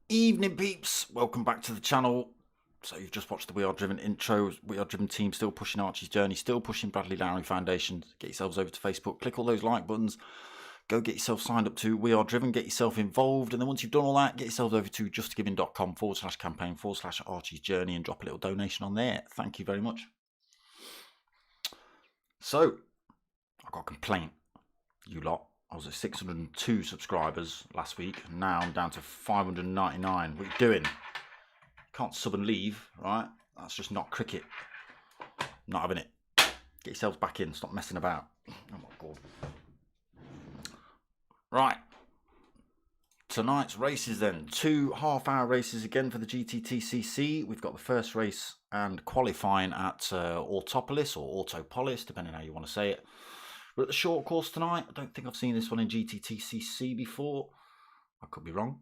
Evening peeps, welcome back to the channel. So you've just watched the We Are Driven intro. We Are Driven team still pushing Archie's journey, still pushing Bradley Lowry Foundation. Get yourselves over to Facebook, click all those like buttons, go get yourself signed up to We Are Driven, get yourself involved, and then once you've done all that, get yourselves over to justgiving.com/campaign/Archie's journey and drop a little donation on there. Thank you very much. So I got a complaint, you lot. I was at 602 subscribers last week. Now I'm down to 599. What are you doing? Can't sub and leave, right? That's just not cricket. Not having it. Get yourselves back in. Stop messing about. Oh my God. Right. Tonight's races then. 2 half-hour races again for the GTTCC. We've got the first race and qualifying at Autopolis or Autopolis, depending on how you want to say it. We're at the short course tonight. I don't think I've seen this one in GTTCC before. I could be wrong.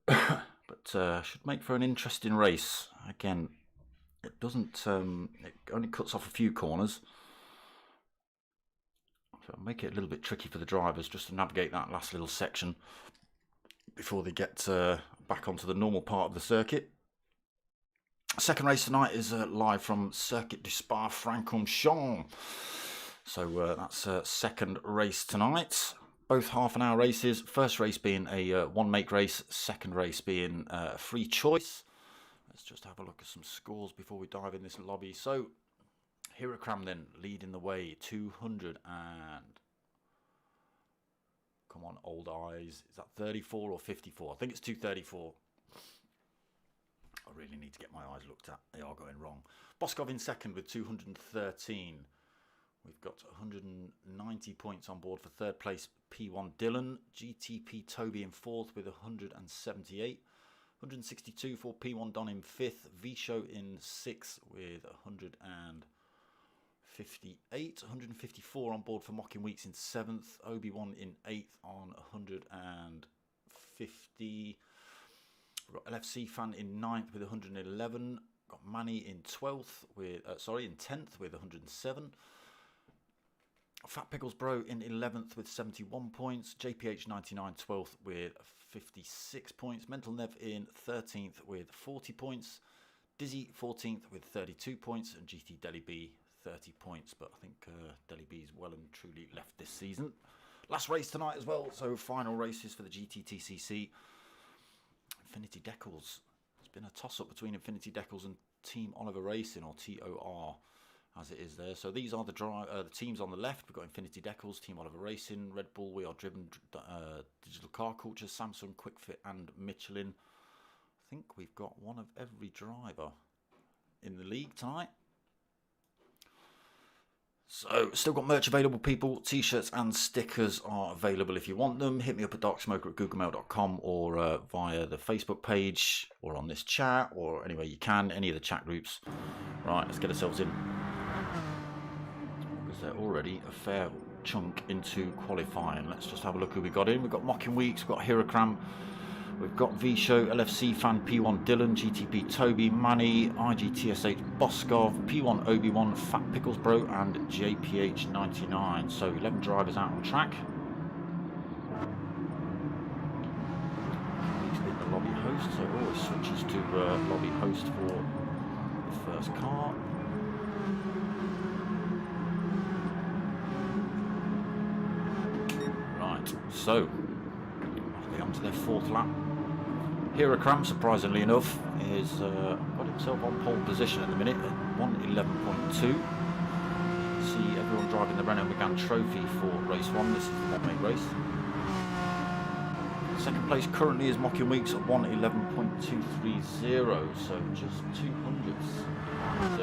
But should make for an interesting race. Again, it doesn't, it only cuts off a few corners. So it'll make it a little bit tricky for the drivers just to navigate that last little section before they get back onto the normal part of the circuit. Second race tonight is live from Circuit du Spa Francorchamps. So that's second race tonight. Both half-an-hour races. First race being a one-make race. Second race being free choice. Let's just have a look at some scores before we dive in this lobby. So, Hirakram then leading the way. 200 and... Come on, old eyes. Is that 34 or 54? I think it's 234. I really need to get my eyes looked at. They are going wrong. Boskov in second with 213. We've got 190 points on board for third place P1 Dylan. GTP Toby in fourth with 178. 162 for P1 Don in fifth. V-Show in sixth with 158. 154 on board for Mocking Weeks in seventh. Obi-Wan in eighth on 150. We've got LFC Fan in ninth with 111. Got Manny in 12th with, in 10th with 107. Fat Pickles Bro in 11th with 71 points. JPH 99 12th with 56 points. Mental Nev in 13th with 40 points. Dizzy 14th with 32 points. And GT Deli B 30 points. But I think Deli B is well and truly left this season. Last race tonight as well. So final races for the GTTCC. Infinity Decals. It's been a toss-up between Infinity Decals and Team Oliver Racing, or TOR. As it is there. So these are the teams on the left. We've got Infinity Decals, Team Oliver Racing, Red Bull, We Are Driven, Digital Car Culture, Samsung, QuickFit and Michelin. I think we've got one of every driver in the league tonight. So still got merch available, people. T-shirts and stickers are available if you want them. Hit me up at darksmoker@googlemail.com or via the Facebook page or on this chat or anywhere you can, any of the chat groups. Right, let's get ourselves in. They're already a fair chunk into qualifying. Let's just have a look who we got in. We've got Mocking Weeks, we've got Hirakram, we've got V-Show, LFC Fan, P1 Dylan, GTP Toby, Manny, IGTSH Boskov, P1 Obi-Wan, Fat Pickles Bro and JPH 99. So 11 drivers out on track. He's been the lobby host, so it always switches to lobby host for the first car. So, on to their fourth lap. Hirakram, surprisingly enough, is got himself on pole position at the minute at 111.2. can see everyone driving the Renault Megane Trophy for race 1. This is the one-main race. Second place currently is Mocking Weeks at 1:11.230, so just 200ths behind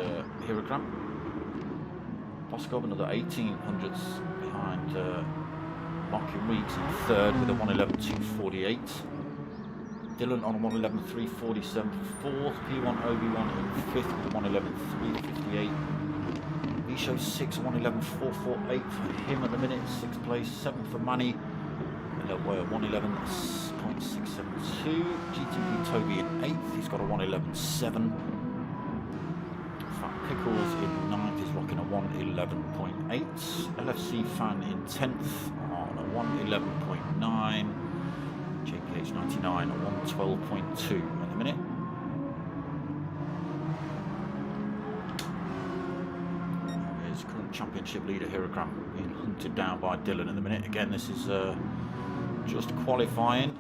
Hirakram. Boskov another 1800ths behind Mocking Weeks in third with a 1:11.248. Dylan on a 1:11.347 for fourth. P1 Obi-Wan in fifth with a 1:11.358. Show 6, 1:11.448 for him at the minute, 6th place. 7th for Manny, a 1:11.672. GTP Toby in 8th, he's got a 1:11.7. Fat Pickles in 9th, he's rocking a 1:11.8. LFC Fan in 10th on a 1:11.9. JPH 99 at 1:12.2 at the minute. Championship leader Hirakram being hunted down by Dylan in the minute. Again, this is just qualifying.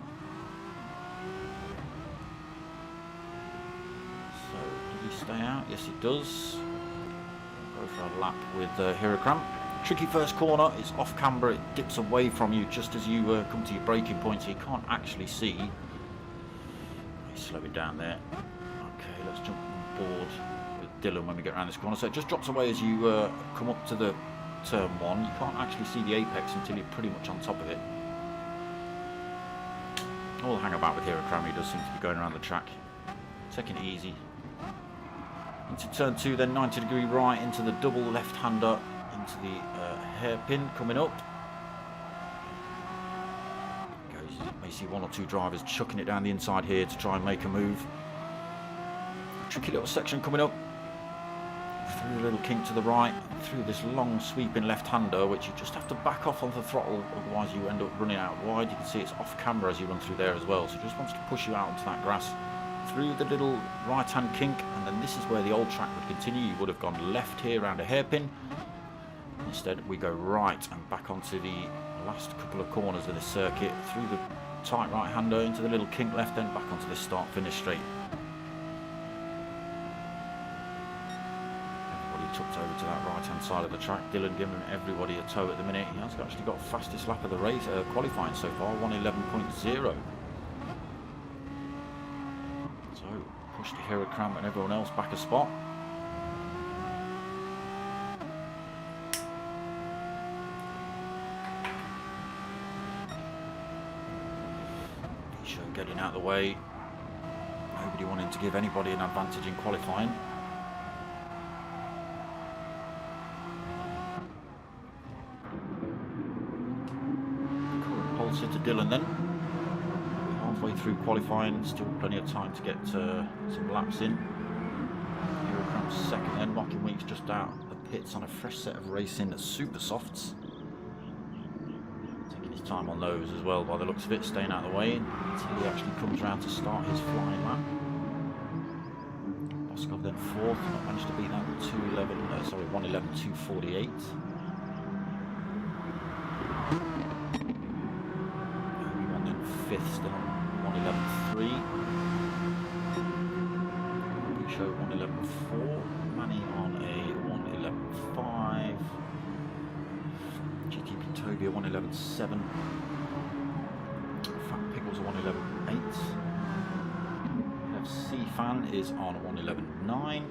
So, does he stay out? Yes, he does. Go for a lap with Hirakram. Tricky first corner. It's off camber. It dips away from you just as you come to your braking point, so you can't actually see. Slow it down there. Okay, let's jump on board Dylan when we get around this corner. So it just drops away as you come up to the turn 1. You can't actually see the apex until you're pretty much on top of it. All the hang about with Hirakram, he does seem to be going around the track, taking it easy. Into turn 2, then 90-degree right into the double left-hander, into the hairpin coming up. You may see 1 or 2 drivers chucking it down the inside here to try and make a move. Tricky little section coming up. Through a little kink to the right, through this long sweeping left-hander, which you just have to back off on the throttle, otherwise you end up running out wide. You can see it's off camera as you run through there as well, so it just wants to push you out onto that grass. Through the little right-hand kink, and then this is where the old track would continue. You would have gone left here around a hairpin. Instead, we go right and back onto the last couple of corners of the circuit, through the tight right-hander, into the little kink left, then back onto the start-finish straight. Tucked over to that right-hand side of the track. Dylan giving everybody a tow at the minute. He has actually got fastest lap of the race, qualifying so far, 1:11.0. So, pushed Hirakram and everyone else back a spot. Show getting out of the way. Nobody wanting to give anybody an advantage in qualifying. To Dylan then, halfway through qualifying, still plenty of time to get some laps in. Hirakram's second then, Mocking Weeks just out the pits on a fresh set of racing super softs. Taking his time on those as well by the looks of it, staying out of the way until he actually comes around to start his flying lap. Boskov then fourth, not managed to beat that 1:11.248. Fifth still on 1:11.3. We show 1:11.4. Manny on a 1:11.5. GTP Toby a 1:11.7. Fat Pickles a 1:11.8. FC Fan is on 1:11.9.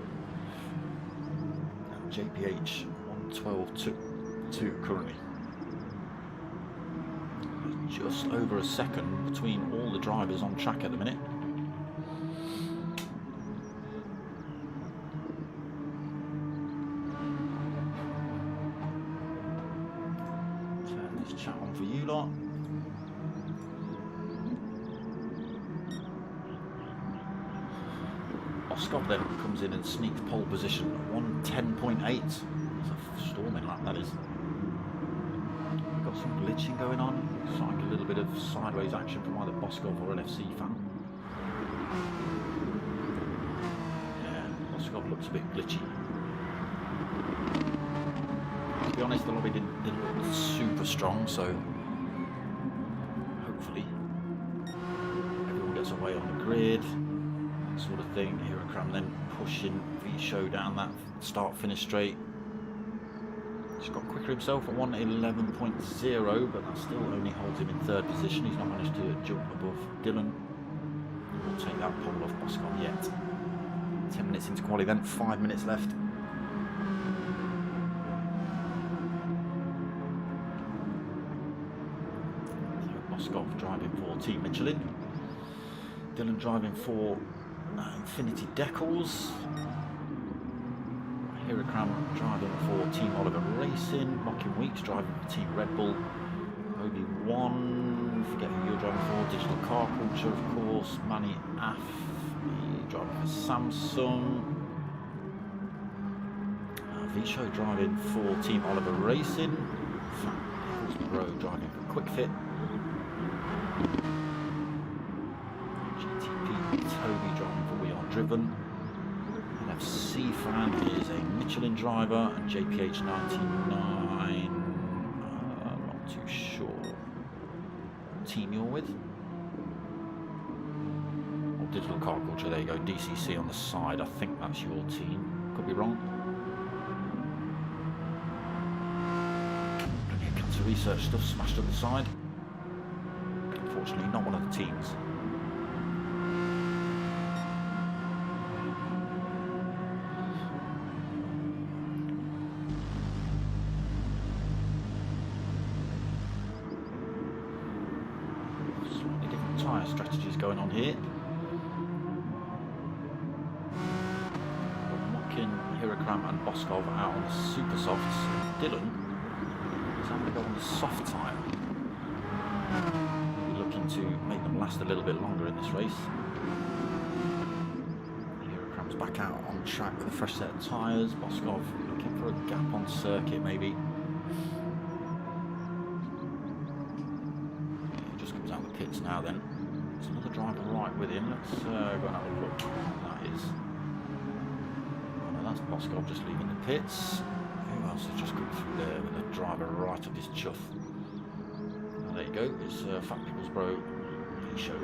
And JPH 1:12.2 currently. Just over a second between all the drivers on track at the minute. Turn this chat on for you lot. Boskov then comes in and sneaks pole position at 1:10.8. It's a storming lap, that is. Got some glitching going on. Looks like a little bit of sideways action from either Boskov or LFC Fan. Yeah, Boskov looks a bit glitchy. To be honest, the lobby didn't look super strong, so hopefully everyone gets away on the grid, that sort of thing. Hirakram then pushing V-Show down that start-finish straight. Just got quicker himself at 1:11.0, but that still only holds him in third position. He's not managed to jump above Dylan. We'll take that pole off Boscov yet. 10 minutes into quali then, 5 minutes left. So Boscov driving for Team Michelin. Dylan driving for Infinity Decals. Hirakram driving for Team Oliver Racing. Locking Weeks driving for Team Red Bull. Obi-Wan, forget who you're driving for. Digital Car Culture, of course. Manny Aff driving for Samsung. Visho driving for Team Oliver Racing. Bro driving for Quick Fit. GTP Toby driving for We Are Driven. FC Fan is a Michelin driver, and JPH99, not too sure what team you're with. Or Digital Car Culture, there you go, DCC on the side, I think that's your team, could be wrong. Plenty of cancer research stuff smashed to the side. Unfortunately, not one of the teams. Strategies going on here. Mocking, Hirakram and Boscov out on the super softs. Dylan is having to go on the soft tyre. We're looking to make them last a little bit longer in this race. Hirakram's back out on track with a fresh set of tyres. Boscov looking for a gap on circuit maybe. He just comes out of the pits now then. There's another driver right with him. Let's go and have a look. That is. Oh no, that's Boscov just leaving the pits. Who else has just come through there with a driver right up his chuff? And there you go. It's Fat Pickles Bro Show.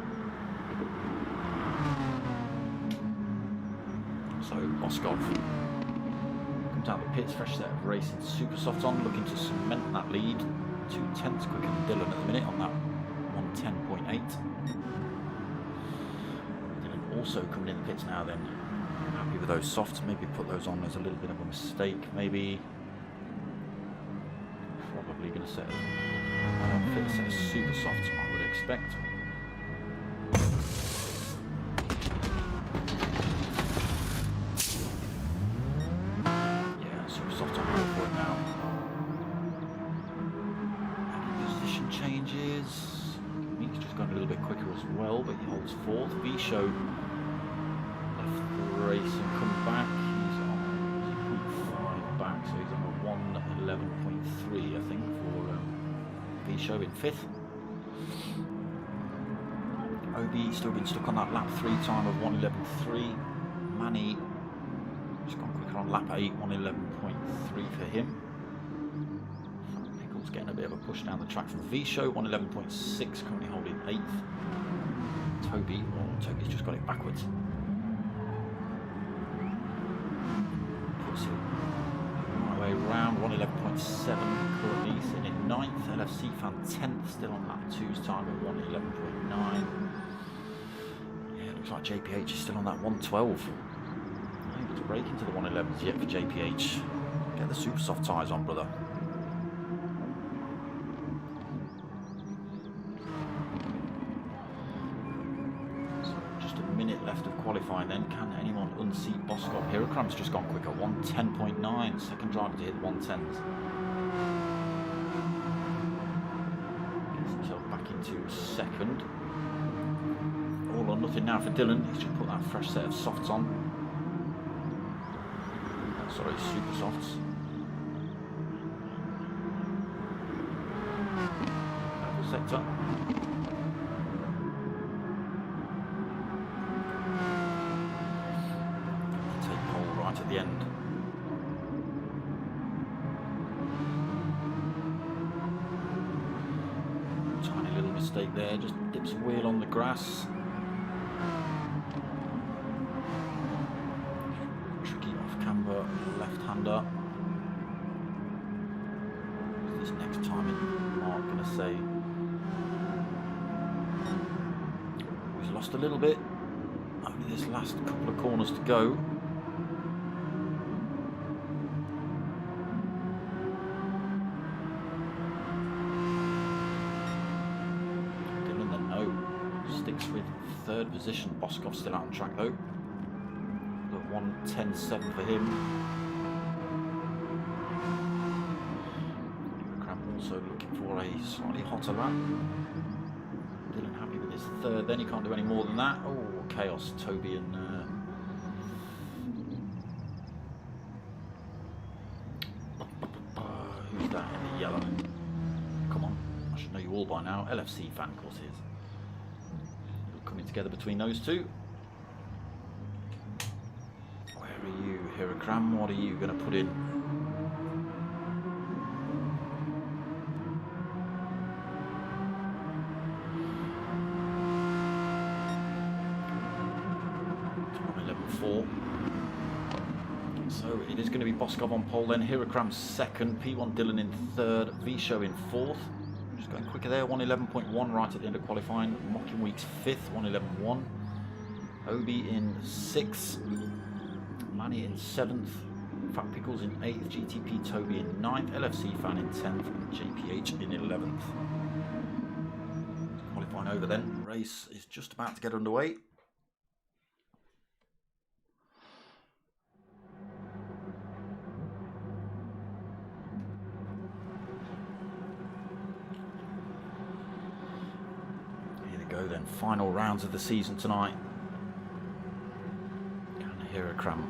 So Boscov comes out of the pits, fresh set of racing super soft on, looking to cement that lead. 2/10 quicker than Dylan at the minute on that 1:10.8. Also coming in the pits now then. Happy with those softs, maybe put those on as a little bit of a mistake, maybe. Probably going to set a set of super softs, I would expect. Yeah, super soft on board for it now. Position changes. He's just gone a little bit quicker as well, but he holds fourth. Visho race and come back. He's on 0.5 back, so he's on a 1:11.3, I think, for Visho in fifth. Obi still been stuck on that lap 3 time of 1:11.3. Manny just gone quicker on lap 8, 1:11.3 for him. Pickles getting a bit of a push down the track from Visho, 1:11.6, currently holding 8th. Toby's just got it backwards. Right way round, 1:11.7 currently sitting in 9th. LFC Fan 10th, still on lap 2's time of 1:11.9. Yeah, looks like JPH is still on that 1:12. Not able to break into the 1:11s yet for JPH. Get the super soft tyres on, brother. Left of qualifying then. Can anyone unseat Boscov? Hirakram's just gone quicker, 1:10.9. Second driver to hit the 1:10s. Gets himself back into second. All or nothing now for Dylan. He's just put that fresh set of softs on. Sorry, super softs. Level sector. At the end. Tiny little mistake there, just dips a wheel on the grass. Tricky off camber left-hander. say. He's lost a little bit. Only this last couple of corners to go. Dylan then no. Sticks with third position. Boskov still out on track though. The 1:10.7 for him. Also looking for a slightly hotter lap. Dylan happy with his third then, he can't do any more than that. Oh, chaos, Toby and who's that in the yellow? Come on, I should know you all by now. LFC fan, of course, is. Coming together between those two. Where are you, Hirakram? What are you going to put in? So it is going to be Boskov on pole then, Hirakram second, P1 Dylan in third, V-Show in fourth. Just going quicker there, 1:11.1 right at the end of qualifying. Mocking Weeks fifth, 1:11.1. Obi in sixth, Manny in seventh, Fat Pickles in eighth, GTP Toby in ninth, LFC Fan in 10th, and JPH in 11th. Qualifying over then, race is just about to get underway. Go then, final rounds of the season tonight. Can Hirakram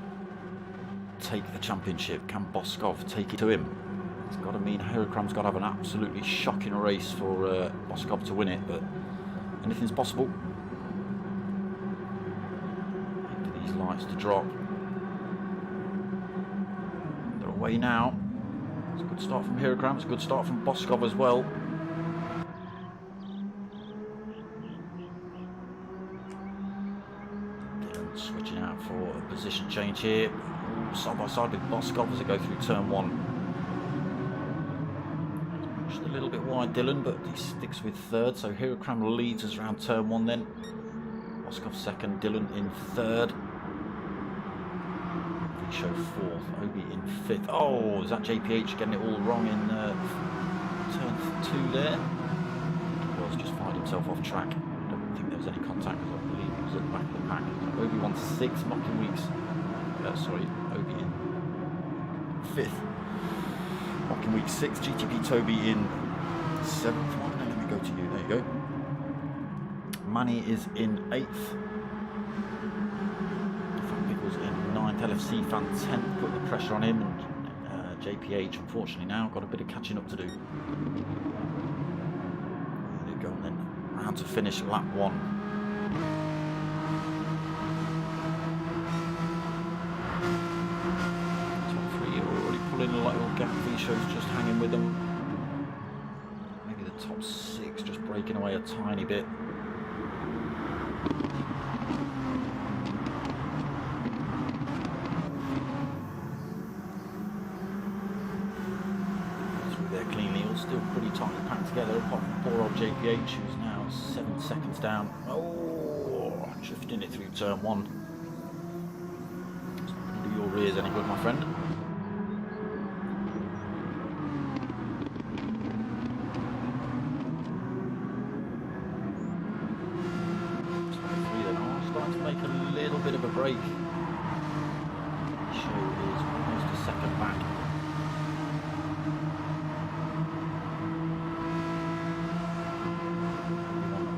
take the championship? Can Boskov take it to him? It's got to mean Hirakram's got to have an absolutely shocking race for Boskov to win it, but anything's possible. Wait for these lights to drop. They're away now. It's a good start from Hirakram, it's a good start from Boskov as well. Switching out for a position change here. Ooh, side by side with Boskov as they go through turn one. Pushed a little bit wide, Dylan, but he sticks with third. So Hirakram leads us around turn one then. Boskov second, Dylan in third. V-Show fourth, Obi in fifth. Oh, is that JPH getting it all wrong in turn two there? Well, he's just fired himself off track. I don't think there was any contact because I believe he was at the back of the pack. Obi won sixth, Mocking Weeks. Sorry, Obi in fifth. Mocking Weeks sixth, GTP Toby in seventh. Let me go to you. There you go. Manny is in eighth. Pickles in ninth. LFC Fan 10th. Put the pressure on him. And JPH, unfortunately, now got a bit of catching up to do. There you go. And then round to finish lap one. In a little gap, V-Show's just hanging with them. Maybe the top six just breaking away a tiny bit. Through there cleanly, all still pretty tightly packed together, apart from poor old JPH, who's now 7 seconds down. Oh, drifting it through turn one. It's not going to do your rears any good, my friend. Make a little bit of a break. Show is almost a second back.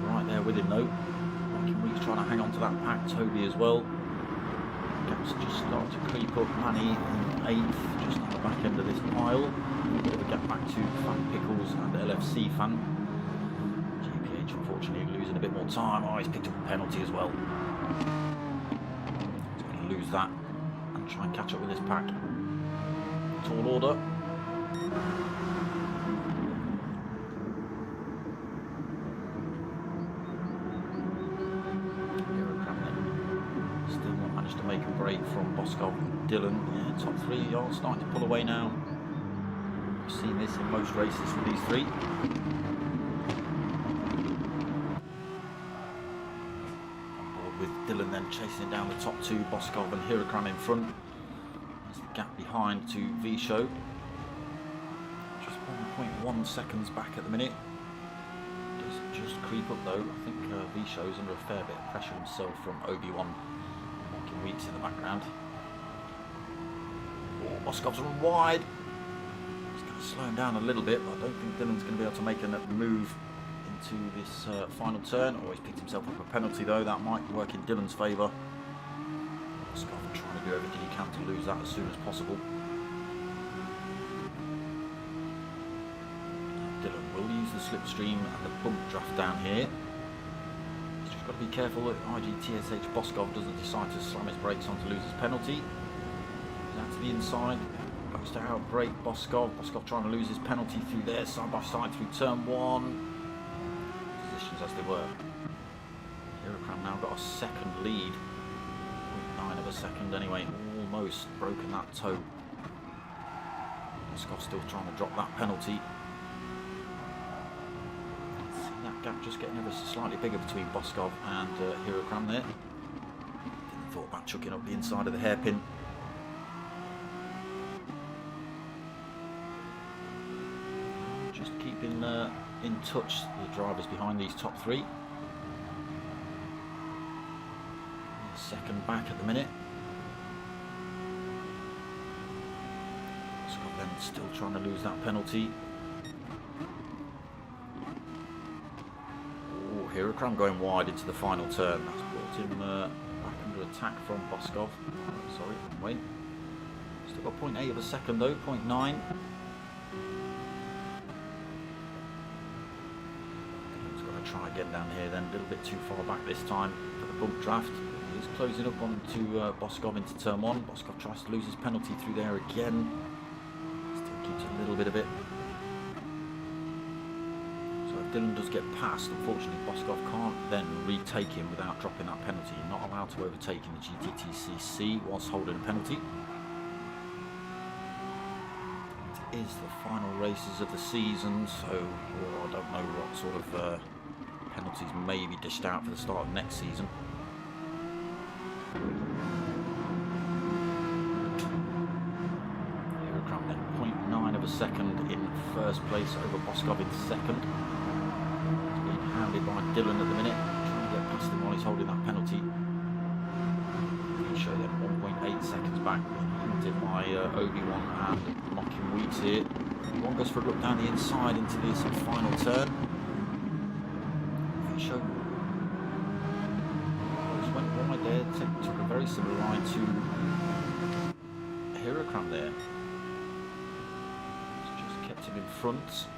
Right there with him though. Mocking Weeks trying to hang on to that pack. Toby as well. Gaps just start to creep up. Manny in eighth, just at the back end of this pile. A bit of a gap back to Fat Pickles and LFC Fan. JPH unfortunately losing a bit more time. Oh, he's picked up a penalty as well. He's going to lose that and try and catch up with this pack. Tall order. Still not managed to make a break from Boskov and Dylan. Yeah, top three are starting to pull away now. We've seen this in most races for these three. with Dylan then chasing down the top two, Boskov and Hirakram in front. There's the gap behind to V-Show. Just 1.1 seconds back at the minute. Does just creep up though. I think V-Show's under a fair bit of pressure himself from Obi-Wan walking weeks in the background. Oh, Boskov's run wide. He's going to slow him down a little bit, but I don't think Dylan's going to be able to make a move into this final turn. Always picked himself up a penalty though, that might work in Dylan's favour. Boskov trying to do everything he can to lose that as soon as possible. Dylan will use the slipstream and the bump draft down here. He's just got to be careful that RGTSH Boskov doesn't decide to slam his brakes on to lose his penalty. He's out to the inside, goes to outbrake Boskov. Boskov trying to lose his penalty through there, side by side through turn one. As they were. Hirakram now got a second lead, 0.9 of a second anyway, almost broken that toe. Boskov still trying to drop that penalty. See that gap just getting ever so slightly bigger between Boskov and Hirakram there. Didn't thought about chucking up the inside of the hairpin. Just keeping in touch the drivers behind these top three. Second back at the minute. Scott then still trying to lose that penalty. Oh, Hirakram going wide into the final turn. That's brought him back under attack from Boskov. Sorry, wait. Still got 0.8 of a second though, 0.9. Try again down here then, a little bit too far back this time for the bump draft. He's closing up onto Boskov into turn one. Boskov tries to lose his penalty through there again. Still keeps a little bit of it. So if Dylan does get past, unfortunately Boskov can't then retake him without dropping that penalty. You're not allowed to overtake in the GTTCC whilst holding a penalty. It is the final races of the season, so I don't know what sort of penalties may be dished out for the start of next season. Hirakram then 0.9 of a second in first place over Boskov in second. He's being hounded by Dylan at the minute, trying to get past him while he's holding that penalty. Show them 1.8 seconds back, hounded by Obi-Wan and Mocking Weeds here. Obi-Wan goes for a look down the inside into this final turn. Show just went wide there, took a very similar line to Hirakram there. Just kept him in front.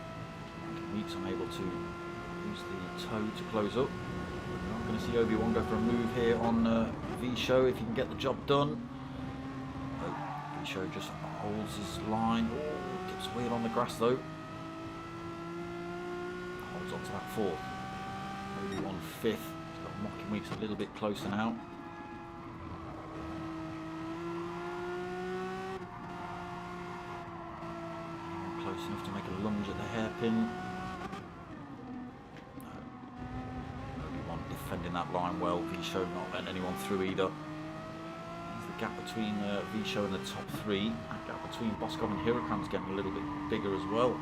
Weeks unable to use the toe to close up. We're not going to see Obi-Wan go for a move here on V-Show if he can get the job done. Oh, V-Show just holds his line. Oh, gets wheel on the grass though. Holds on to that fourth. Obi-Wan fifth. He's got Mocking Weeks a little bit closer now. Close enough to make a lunge at the hairpin. Obi-Wan defending that line well. V-Show not letting anyone through either. There's the gap between V-Show and the top three. That gap between Boskov and Hirakram's getting a little bit bigger as well.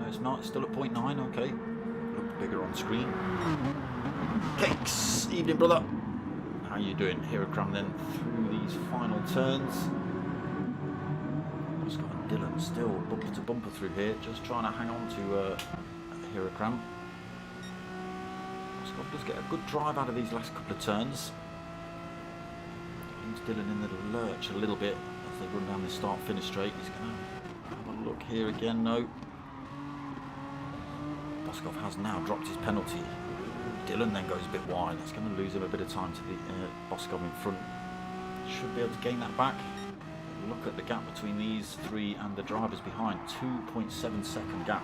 It's not, it's still at 0.9, okay. Look bigger on screen. Cakes! Evening, brother. How you doing? Hirakram then through these final turns. Boskov and Dylan still bumper to bumper through here, just trying to hang on to Hirakram. Boskov does get a good drive out of these last couple of turns. Leaves Dylan in the lurch a little bit as they run down the start-finish straight. He's going to have a look here again, no. Boskov has now dropped his penalty. Dylan then goes a bit wide. That's going to lose him a bit of time to the Boskov in front. Should be able to gain that back. Look at the gap between these three and the drivers behind. 2.7 second gap.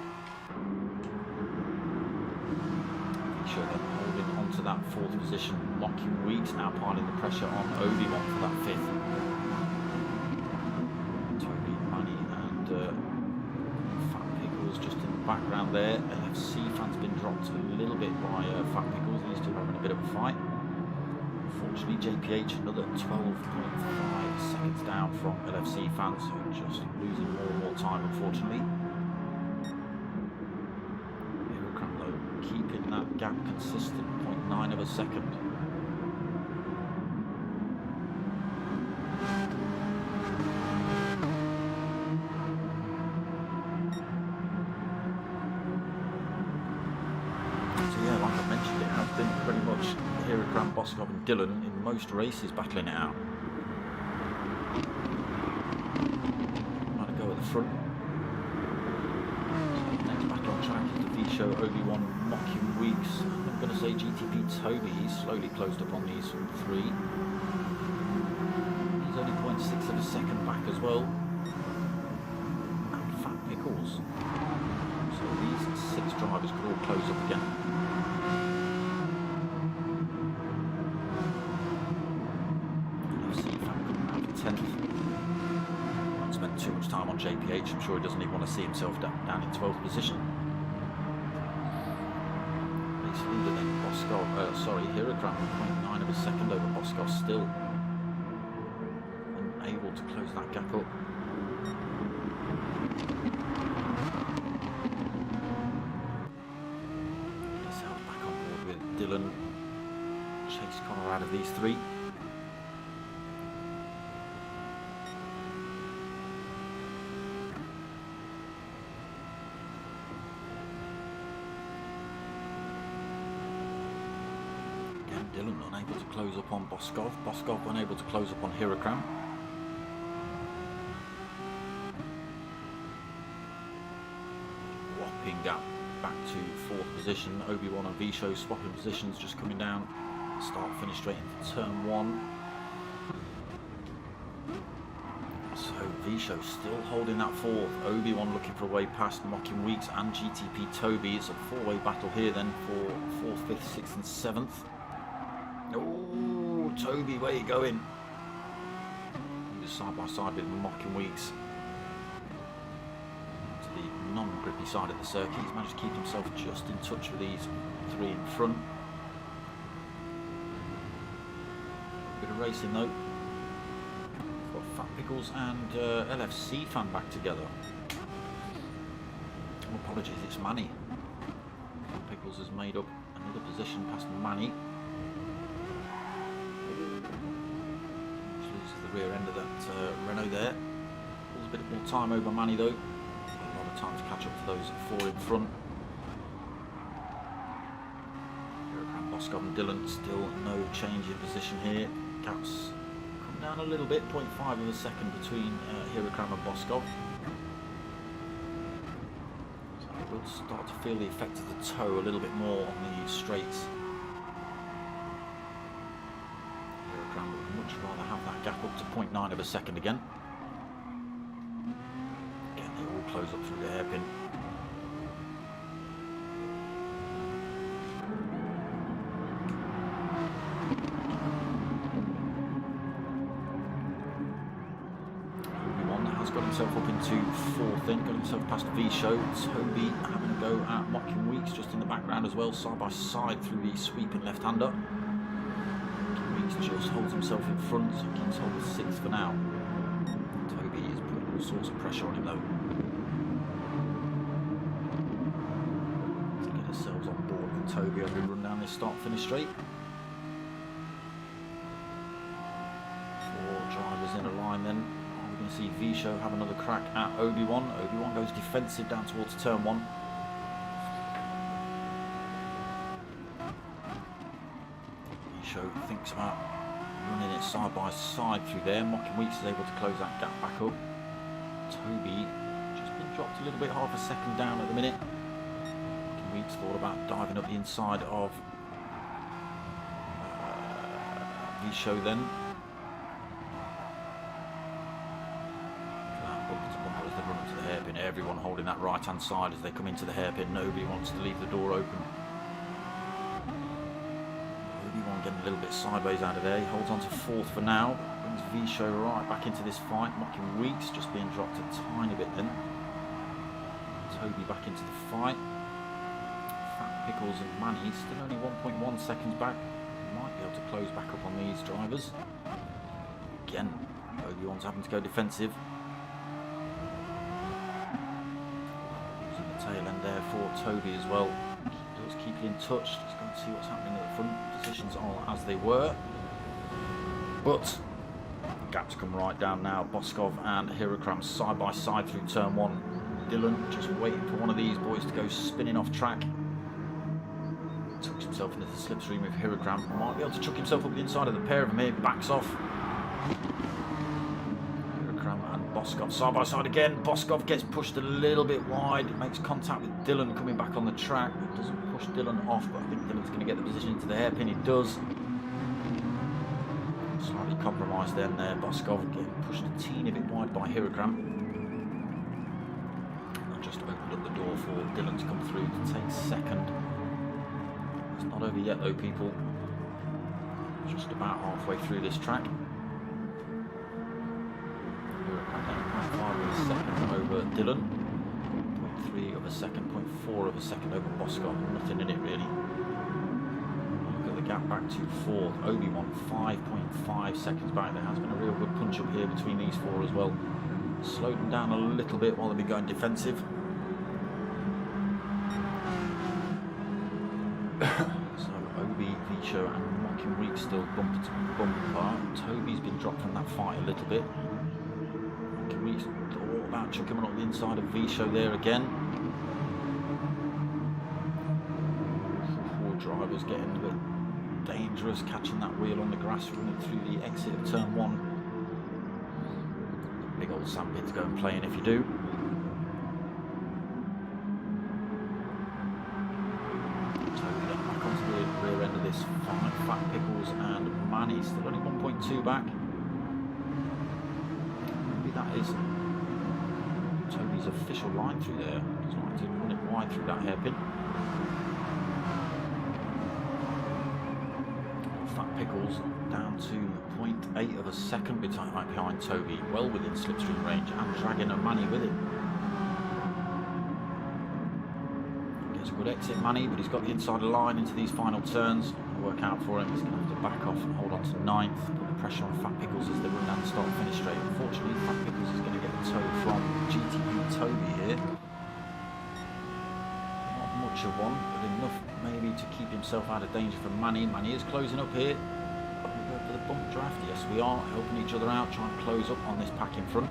Sure then holding on to that fourth position. Mocking Weeks now piling the pressure on Obi-Wan for that fifth. Toby, Money and background there. LFC fans been dropped a little bit by Fat Pickles. These two having a bit of a fight. Unfortunately, JPH another 12.5 seconds down from LFC fans, who are just losing more and more time, unfortunately. Eurocram though keeping that gap consistent, 0.9 of a second. Pretty much Eurocram, Boskov and Dylan in most races battling it out. Might go at the front. So next battle on track is the V-Show Obi-Wan Mocking Weeks. I'm going to say GTP Toby, he's slowly closed up on these three. He's only 0.6 of a second back as well. And Fat Pickles. So these 6 drivers could all close up again. Spent too much time on JPH. I'm sure he doesn't even want to see himself down in 12th position. Race leader then Boskov, Eurocram, 0.9 of a second over Boskov, still unable to close that gap up. He's held back on board with Dylan. Chase Connor out of these three. Dylan unable to close up on Boskov. Boskov unable to close up on Eurocram. Whopping gap back to 4th position. Obi-Wan and V-Show swapping positions, just coming down. Start finish straight into turn 1. So V-Show still holding that 4th. Obi-Wan looking for a way past Mocking Weeks and GTP Toby. It's a 4-way battle here then for 4th, 5th, 6th and 7th. Oh, Toby, where you going? Just side by side with Mocking Weeks. To the non-grippy side of the circuit. He's managed to keep himself just in touch with these 3 in front. Bit of racing though. Got Fat Pickles and LFC fan back together. Oh, apologies, it's Manny. Fat Pickles has made up another position past Manny. Rear end of that Renault there. Pulls a bit more time over Manny though. A lot of time to catch up to those 4 in front. Eurocram, Boskov and Dylan, still no change in position here. Gaps come down a little bit, 0.5 of a second between Eurocram and Boskov. So we'll start to feel the effect of the toe a little bit more on the straights. Much rather have that gap up to 0.9 of a second again. Again, they all close up through the hairpin. Obi-Wan has got himself up into 4th then, got himself past V-Show. Toby having a go at Mocking Weeks just in the background as well, side by side through the sweeping left-hander. Just holds himself in front, so keeps hold of 6th for now. Toby is putting all sorts of pressure on him though. Let's get ourselves on board with Toby as we run down this start-finish straight. 4 drivers in a line then. We're going to see V-Show have another crack at Obi-Wan. Obi-Wan goes defensive down towards turn 1. Thinks about running it side by side through there. Mocking Weeks is able to close that gap back up. Toby just been dropped a little bit, half a second down at the minute. Mocking Weeks thought about diving up the inside of V-Show then. As they run up to the hairpin, everyone holding that right hand side as they come into the hairpin. Nobody wants to leave the door open. Getting a little bit sideways out of there. He holds on to 4th for now. Brings V-Show right back into this fight. Mocking Weeks just being dropped a tiny bit then. Toby back into the fight. Fat Pickles and Manny still only 1.1 seconds back. Might be able to close back up on these drivers. Again, Obi-Wan's having to go defensive. Using the tail end there for Toby as well. Does keep it in touch. Just going to see what's happening at the front. Positions are as they were. But gaps come right down now. Boskov and Hirakram side by side through turn 1. Dylan just waiting for one of these boys to go spinning off track. Tucks himself into the slipstream with Hirakram. Might be able to chuck himself up the inside of the pair of them here. Backs off. Hirakram and Boskov side by side again. Boskov gets pushed a little bit wide. It makes contact with Dylan coming back on the track. It doesn't push Dylan off, but I think Dylan's going to get the position into the hairpin. He does. Slightly compromised then there. Boskov getting pushed a teeny bit wide by Hirakram. Just opened up the door for Dylan to come through to take second. It's not over yet though, people. Just about halfway through this track. Hirakram then 0.5 of a second over Dylan. 0.3 of a second, 0.4 of a second over Boskov. Nothing in it really. Look at the gap back to 4th. Obi-Wan 5.5 seconds back. There has been a real good punch up here between these 4 as well. Slowed them down a little bit while they've been going defensive. So Obi, Visho and Mocking Reek still bumper to bumper apart. Toby's been dropped from that fight a little bit. Mocking Reek's all about chucking him up the inside of Visho there again. 4 drivers getting a bit dangerous, catching that wheel on the grass, running through the exit of turn 1. Big old sandpit to go and play in if you do. Toby then back onto the rear end of this fight. Fat Pickles and Manny still only 1.2 back. Maybe that is Toby's official line through there. Doesn't like to run it wide through that hairpin. Fat Pickles down to 0.8 of a second behind Toby, well within slipstream range, and dragging a Manny with him. Gets a good exit, Manny, but he's got the inside line into these final turns. Work out for him. He's going to have to back off and hold on to 9th. Put the pressure on Fat Pickles as they run down the start and finish straight. Unfortunately, Fat Pickles is going to get the tow from GTP Toby here. Not much of one, but enough maybe to keep himself out of danger from Manny. Manny is closing up here. For the bump draft, yes we are, helping each other out, trying to close up on this pack in front.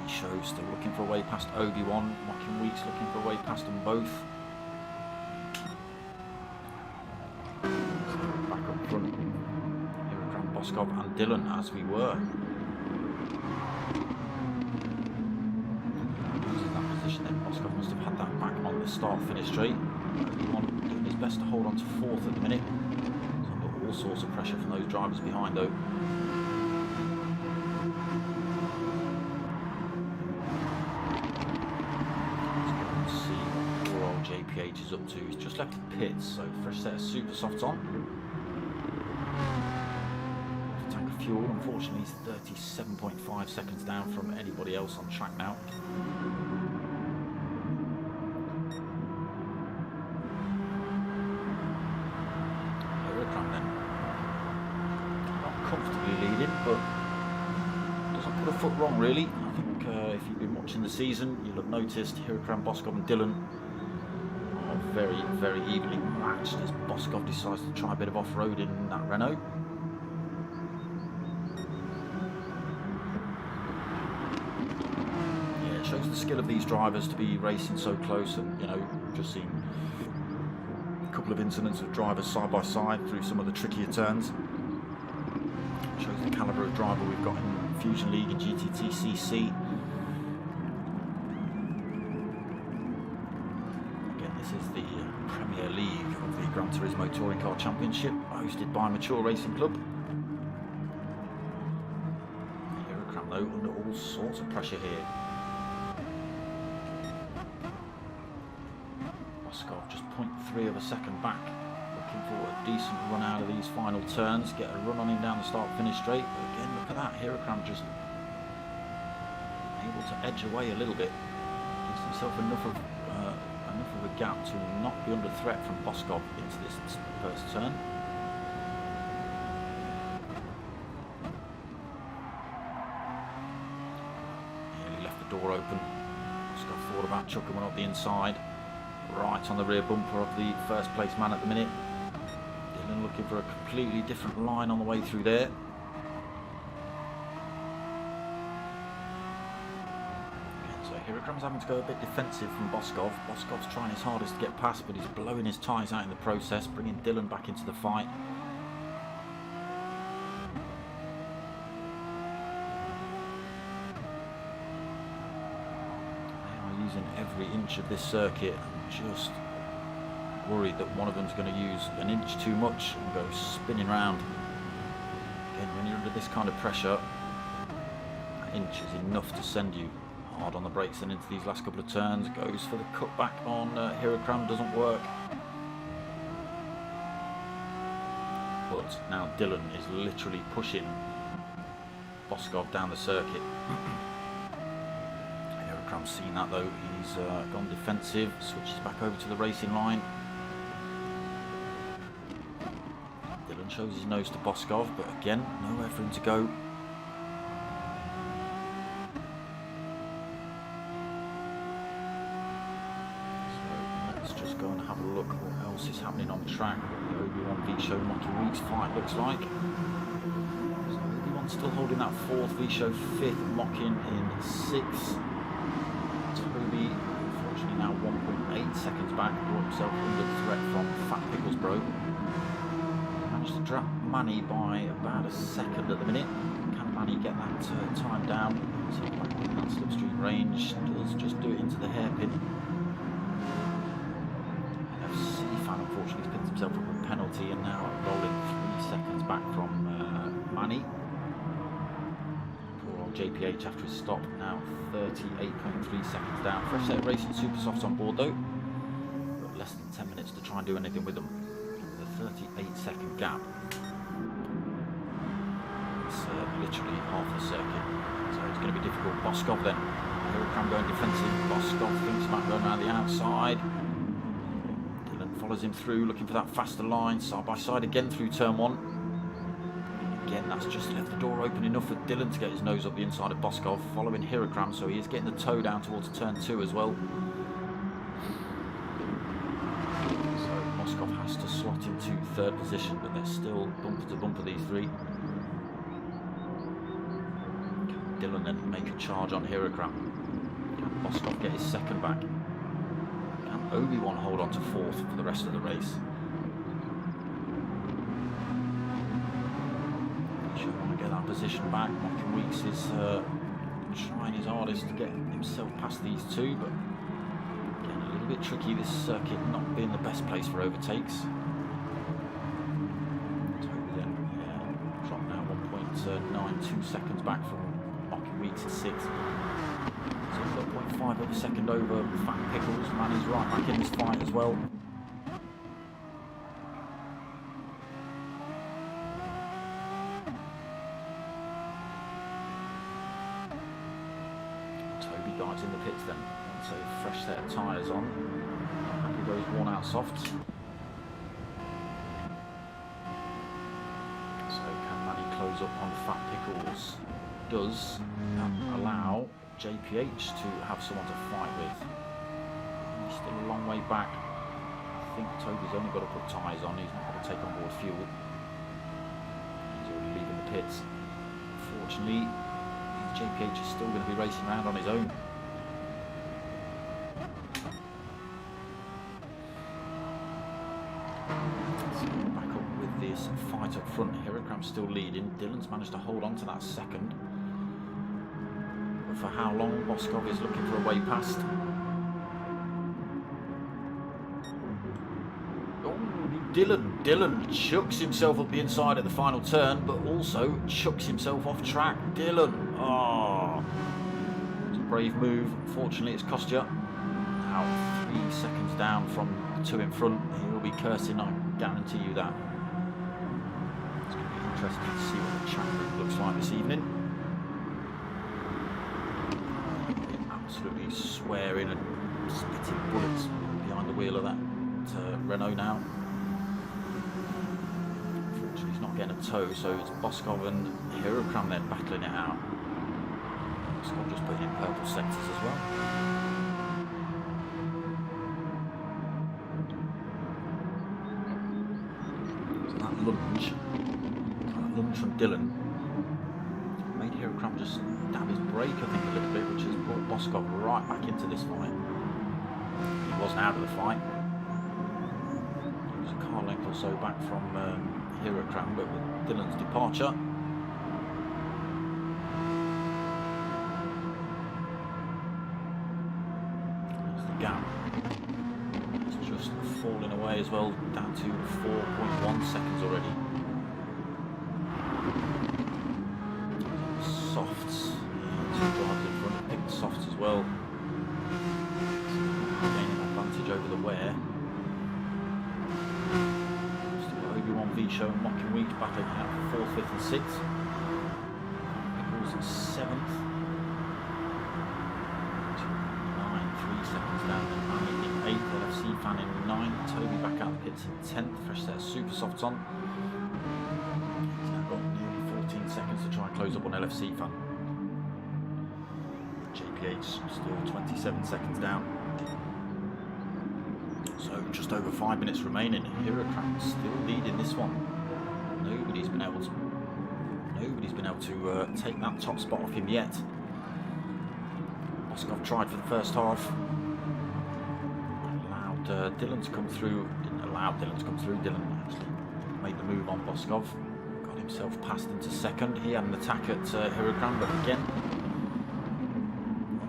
Visho still looking for a way past Obi-Wan. Mocking Weeks looking for a way past them both. Back up front, Hirakram, Boskov and Dylan as we were. Losing that position then, Boskov must have had that back on the start-finish straight. Obi-Wan doing his best to hold on to 4th at the minute. All sorts of pressure from those drivers behind though. Let's go and see what poor old JPH is up to. He's just left the pits, so fresh set of super softs on. Tank of fuel, unfortunately he's 37.5 seconds down from anybody else on track now. Comfortably leading, but doesn't put a foot wrong really. I think if you've been watching the season, you'll have noticed Hirakram, Boskov and Dylan are very, very evenly matched as Boskov decides to try a bit of off-roading in that Renault. Yeah, it shows the skill of these drivers to be racing so close, and you know, just seen a couple of incidents of drivers side by side through some of the trickier turns. Shows the calibre of driver we've got in Fusion League and GTTCC. Again, this is the Premier League of the Gran Turismo Touring Car Championship, hosted by Mature Racing Club. Hirakram though under all sorts of pressure here. Boskov just 0.3 of a second back. Looking for a decent run out of these final turns, get a run on him down the start finish straight, but again look at that, Hirakram just able to edge away a little bit, gives himself enough of a of a gap to not be under threat from Boskov into this first turn. Nearly left the door open. Boskov thought about chucking one up the inside. Right on the rear bumper of the first place man at the minute. Dillon looking for a completely different line on the way through there. Hiragram's having to go a bit defensive from Boskov. Boskov's trying his hardest to get past, but he's blowing his tyres out in the process, bringing Dillon back into the fight. They are using every inch of this circuit. I'm just worried that one of them's going to use an inch too much and go spinning round. Again, when you're under this kind of pressure, an inch is enough to send you hard on the brakes and into these last couple of turns. Goes for the cutback on Hiragram, doesn't work. But now Dillon is literally pushing Boskov down the circuit. Hiragram's seen that though, he's gone defensive, switches back over to the racing line. Dillon shows his nose to Boskov, but again, nowhere for him to go. Go and have a look what else is happening on track, what the Obi-Wan V-Show Mocky Weeks fight looks like. So Obi-Wan still holding that 4th V-Show, 5th Mocking in 6th. Toby, unfortunately now 1.8 seconds back, brought himself under threat from Fat Pickles Bro. Managed to drop Manny by about a second at the minute. Can Manny get that time down? So back in that slipstream range, does just do it into the hairpin. Unfortunately, he's picked himself up a penalty and now rolling 3 seconds back from Manny. Poor old JPH after his stop, now 38.3 seconds down. Fresh set of racing super softs on board though, but less than 10 minutes to try and do anything with them. The 38-second gap. It's literally half the circuit, so it's going to be difficult. Boskov then. Hiragram going defensive. Boskov thinks about going around the outside. Follows him through, looking for that faster line, side by side again through turn 1. Again, that's just left the door open enough for Dillon to get his nose up the inside of Boskov, following Hiragram, so he is getting the toe down towards turn 2 as well. So Boskov has to slot into 3rd position, but they're still bumper to bumper, these three. Can Dillon then make a charge on Hiragram? Can Boskov get his 2nd back? Obi-Wan hold on to 4th for the rest of the race. Should want to get that position back. Mocking Weeks is trying his hardest to get himself past these two, but again, a little bit tricky, this circuit not being the best place for overtakes. Toby then dropped now 1.92 seconds back from Mocking Weeks at 6th. So 0.5 of a second over Fat Pickles. Manny's right back in this fight as well. Toby dives in the pits then. So fresh set of tyres on. Happy those worn out softs. So can Manny close up on Fat Pickles? Does allow JPH to have someone to fight with. He's still a long way back. I think Toby's only got to put tyres on, he's not going to take on board fuel. He's already leaving the pits. Unfortunately, JPH is still going to be racing around on his own. So back up with this fight up front. Hiragram's still leading. Dillon's managed to hold on to that 2nd. For how long? Boskov is looking for a way past. Oh, Dillon chucks himself up the inside at the final turn, but also chucks himself off track. Dillon, it's a brave move. Unfortunately, it's cost you. Now 3 seconds down from the 2 in front. He will be cursing, I guarantee you that. It's going to be interesting to see what the track looks like this evening. Absolutely swearing and spitting bullets behind the wheel of that Renault now. Unfortunately, he's not getting a tow, so it's Boskov and Hirokram then battling it out. Boskov just putting in purple sectors as well. So that lunge from Dylan made Hirokram just dab his brake, I think, a little bit, which has brought Boskov right back into this fight. He wasn't out of the fight. He was a car length or so back from Hirokram, but with Dylan's departure, there's the gap. It's just falling away as well, down to 4.1 seconds already. Softs, two drivers in front, picked the softs as well. Gaining advantage over the wear. Obi-Wan V-Show and Mocking Weeks battling out for 4th, 5th and 6th. Pickles 7th. 3 seconds down and Manny in 8th. LFC Fan in 9th. Toby back out the pits in 10th. Fresh set of super softs on. He's now got nearly 14 seconds to try and close up on LFC Fan. JPH still 27 seconds down. So just over 5 minutes remaining. Hirokram still leading this one. Nobody's been able to take that top spot off him yet. Boskov tried for the first half. Allowed Dylan to come through. Didn't allow Dylan to come through. Dylan actually made the move on Boskov. Got himself passed into second. He had an attack at Hirokram, but again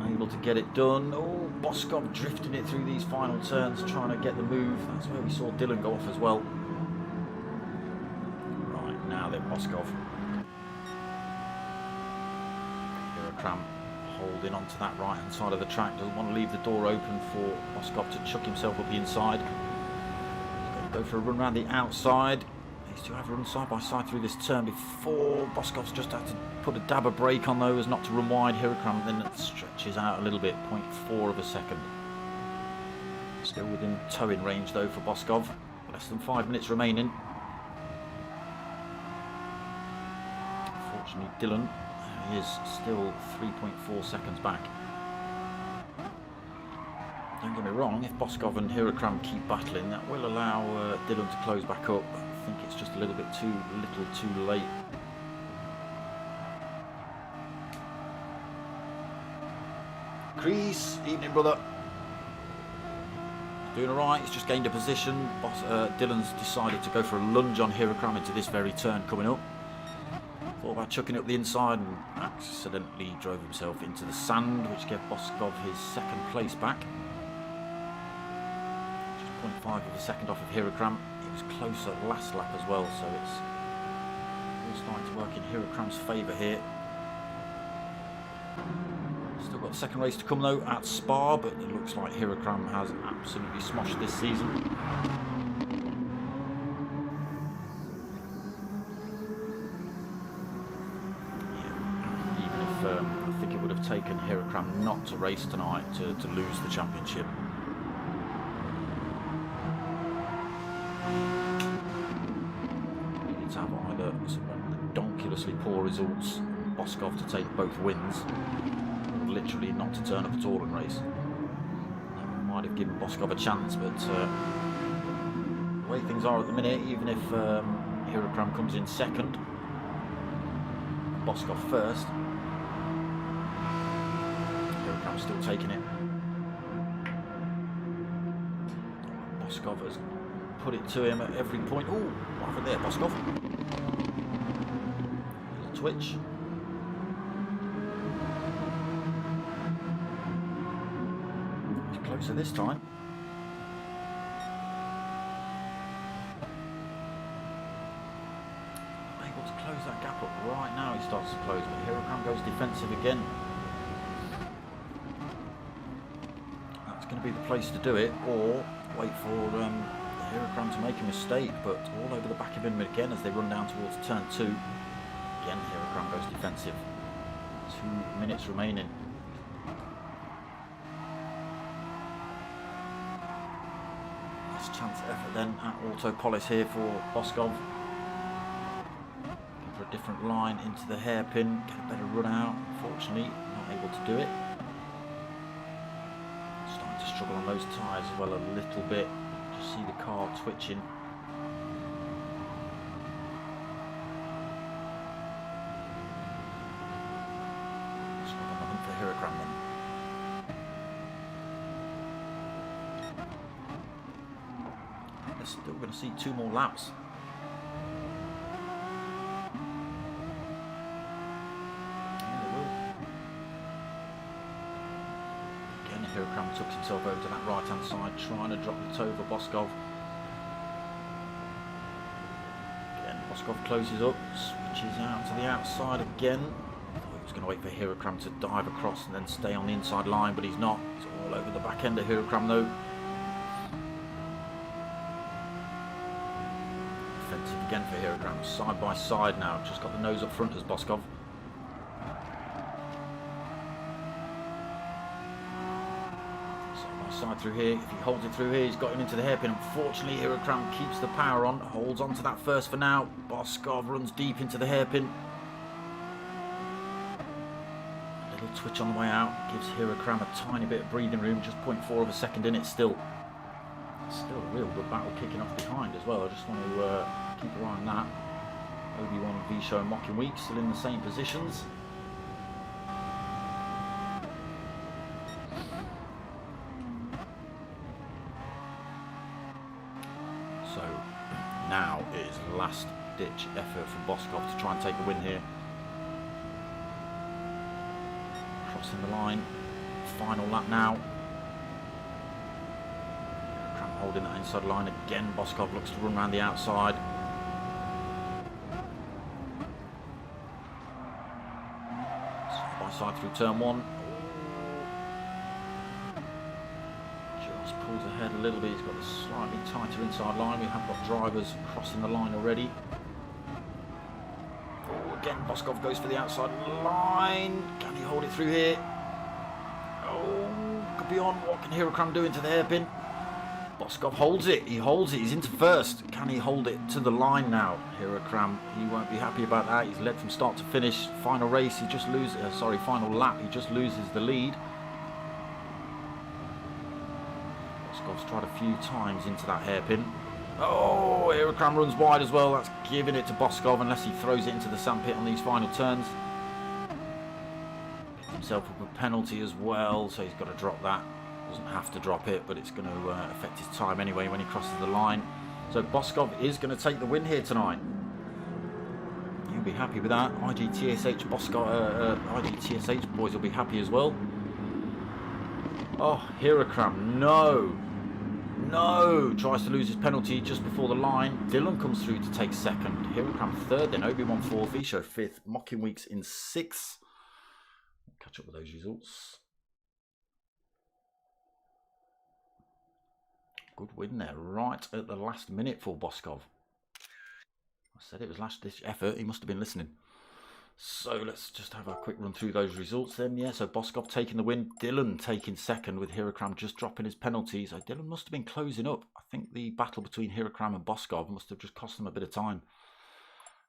unable to get it done. Oh, Boskov drifting it through these final turns, trying to get the move. That's where we saw Dylan go off as well. Right, now then Boskov. Hirokram holding onto that right hand side of the track, doesn't want to leave the door open for Boskov to chuck himself up the inside. He's going to go for a run around the outside. These two have run side by side through this turn before. Boskov's just had to put a dab of brake on those not to run wide. Hirokram then it stretches out a little bit, 0.4 of a second. Still within towing range though for Boskov. Less than 5 minutes remaining. Unfortunately Dylan is still 3.4 seconds back. Don't get me wrong, if Boskov and Hirokram keep battling, that will allow Dylan to close back up. I think it's just a little bit too late. Crease, evening brother. Doing alright, he's just gained a position. Dylan's decided to go for a lunge on Hirokram into this very turn coming up. Thought about chucking it up the inside and accidentally drove himself into the sand, which gave Boskov his second place back. Just 0.5 of a second off of Hirokram. He was closer last lap as well, so it's all starting to work in Hirokram's favour here. Still got a second race to come though at Spa, but it looks like Hirokram has absolutely smoshed this season. I think it would have taken Hirokram not to race tonight to lose the championship. Needed to have either some redonkulously poor results, Boskov to take both wins, or literally not to turn up at all and race. That might have given Boskov a chance, but the way things are at the minute, even if Hirokram comes in second, Boskov first, I'm still taking it. Boskov has put it to him at every point. Oh, what happened there, Boskov? There's a twitch. He's closer this time. Able to close that gap up right now. He starts to close, but Hirokram goes defensive again. Going to be the place to do it, or wait for Hirokram to make a mistake, but all over the back of him again as they run down towards turn 2. Again, Hirokram goes defensive. 2 minutes remaining. 9th effort then at Autopolis here for Boskov. For a different line into the hairpin, get a better run out. Unfortunately, not able to do it. Starting to struggle on those tyres as well a little bit. Just see the car twitching. Just got nothing for Hiragram then. They're still going to see 2 more laps. Hiragram took himself over to that right hand side, trying to drop the toe for Boskov. Again, Boskov closes up, switches out to the outside again. Thought he was going to wait for Hiragram to dive across and then stay on the inside line, but he's not. It's all over the back end of Hiragram though. Offensive again for Hiragram, side by side now, just got the nose up front as Boskov. Side through here, if he holds it through here, he's got him into the hairpin. Unfortunately, Hiragram keeps the power on, holds on to that first for now. Boskov runs deep into the hairpin. A little twitch on the way out, gives Hiragram a tiny bit of breathing room, just 0.4 of a second in it still. Still a real good battle kicking off behind as well. I just want to keep an eye on that. Obi-Wan, V-Show and Mocking Week still in the same positions. So now it is last ditch effort from Boskov to try and take the win here. Crossing the line, final lap now. Hiragram holding that inside line again. Boskov looks to run around the outside. Side by side through turn 1. Pulls ahead a little bit, he's got a slightly tighter inside line. We have got drivers crossing the line already. Oh, again, Boskov goes for the outside line. Can he hold it through here? Oh, could be on. What can Hiragram do into the hairpin? Boskov holds it, he holds it, he's into first. Can he hold it to the line now? Hiragram, he won't be happy about that. He's led from start to finish. Final race, he just loses, final lap, he just loses the lead. Boskov's tried a few times into that hairpin. Oh, Hiragram runs wide as well. That's giving it to Boskov unless he throws it into the sandpit on these final turns. Picks himself up a penalty as well, so he's got to drop that. Doesn't have to drop it, but it's going to affect his time anyway when he crosses the line. So Boskov is going to take the win here tonight. You'll be happy with that. IGTSH IGTSH boys will be happy as well. Oh, Hiragram, no. No! Tries to lose his penalty just before the line. Dylan comes through to take second. Hiragram third, then Obi-Wan fourth, V-Show fifth, Mocking Weeks in sixth. Catch up with those results. Good win there, right at the last minute for Boskov. I said it was last ditch effort, he must have been listening. So let's just have a quick run through those results then. Yeah, so Boskov taking the win, Dylan taking second with Hiragram just dropping his penalty. So Dylan must have been closing up. I think the battle between Hiragram and Boskov must have just cost them a bit of time.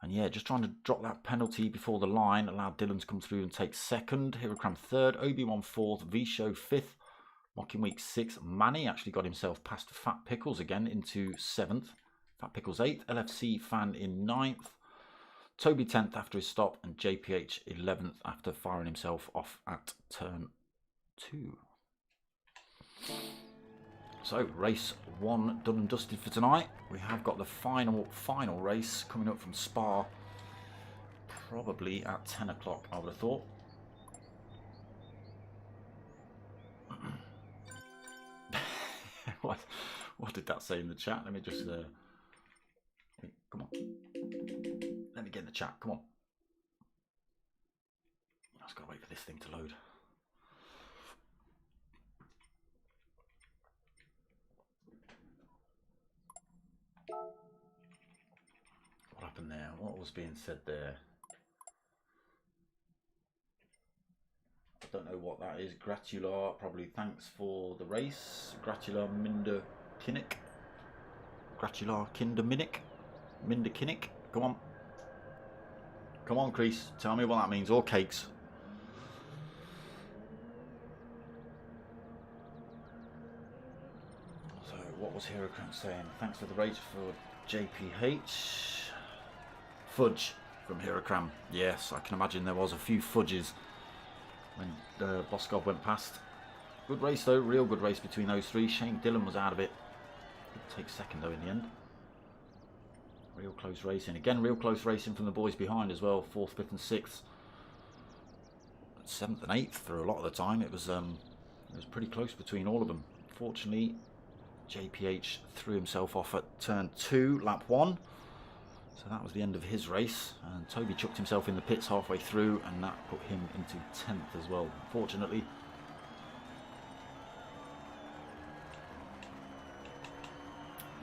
And yeah, just trying to drop that penalty before the line allowed Dylan to come through and take second. Hiragram third, Obi-Wan fourth, V-Show fifth, Mocking Week sixth. Manny actually got himself past Fat Pickles again into seventh. Fat Pickles eighth, LFC Fan in ninth. Toby 10th after his stop and JPH 11th after firing himself off at turn 2. So race 1 done and dusted for tonight. We have got the final race coming up from Spa, probably at 10 o'clock I would have thought. What did that say in the chat? Let me just come on. Let me get in the chat, come on. I just gotta wait for this thing to load. What happened there? What was being said there? I don't know what that is. Gratular, probably thanks for the race. Gratular Minder Kinnick. Gratular Kinderminnick. Minderkinnick. Come on. Come on, Crease. Tell me what that means. Or cakes. So, what was Heracram saying? Thanks for the rates for JPH. Fudge from Heracram. Yes, I can imagine there was a few fudges when Boskov went past. Good race though, real good race between those three. Shane Dillon was out of it. Did take second though in the end. Real close racing. Again, real close racing from the boys behind as well. 4th, 5th and 6th. 7th and 8th through a lot of the time. It was pretty close between all of them. Fortunately, JPH threw himself off at turn 2, lap 1. So that was the end of his race. And Toby chucked himself in the pits halfway through, and that put him into 10th as well, unfortunately.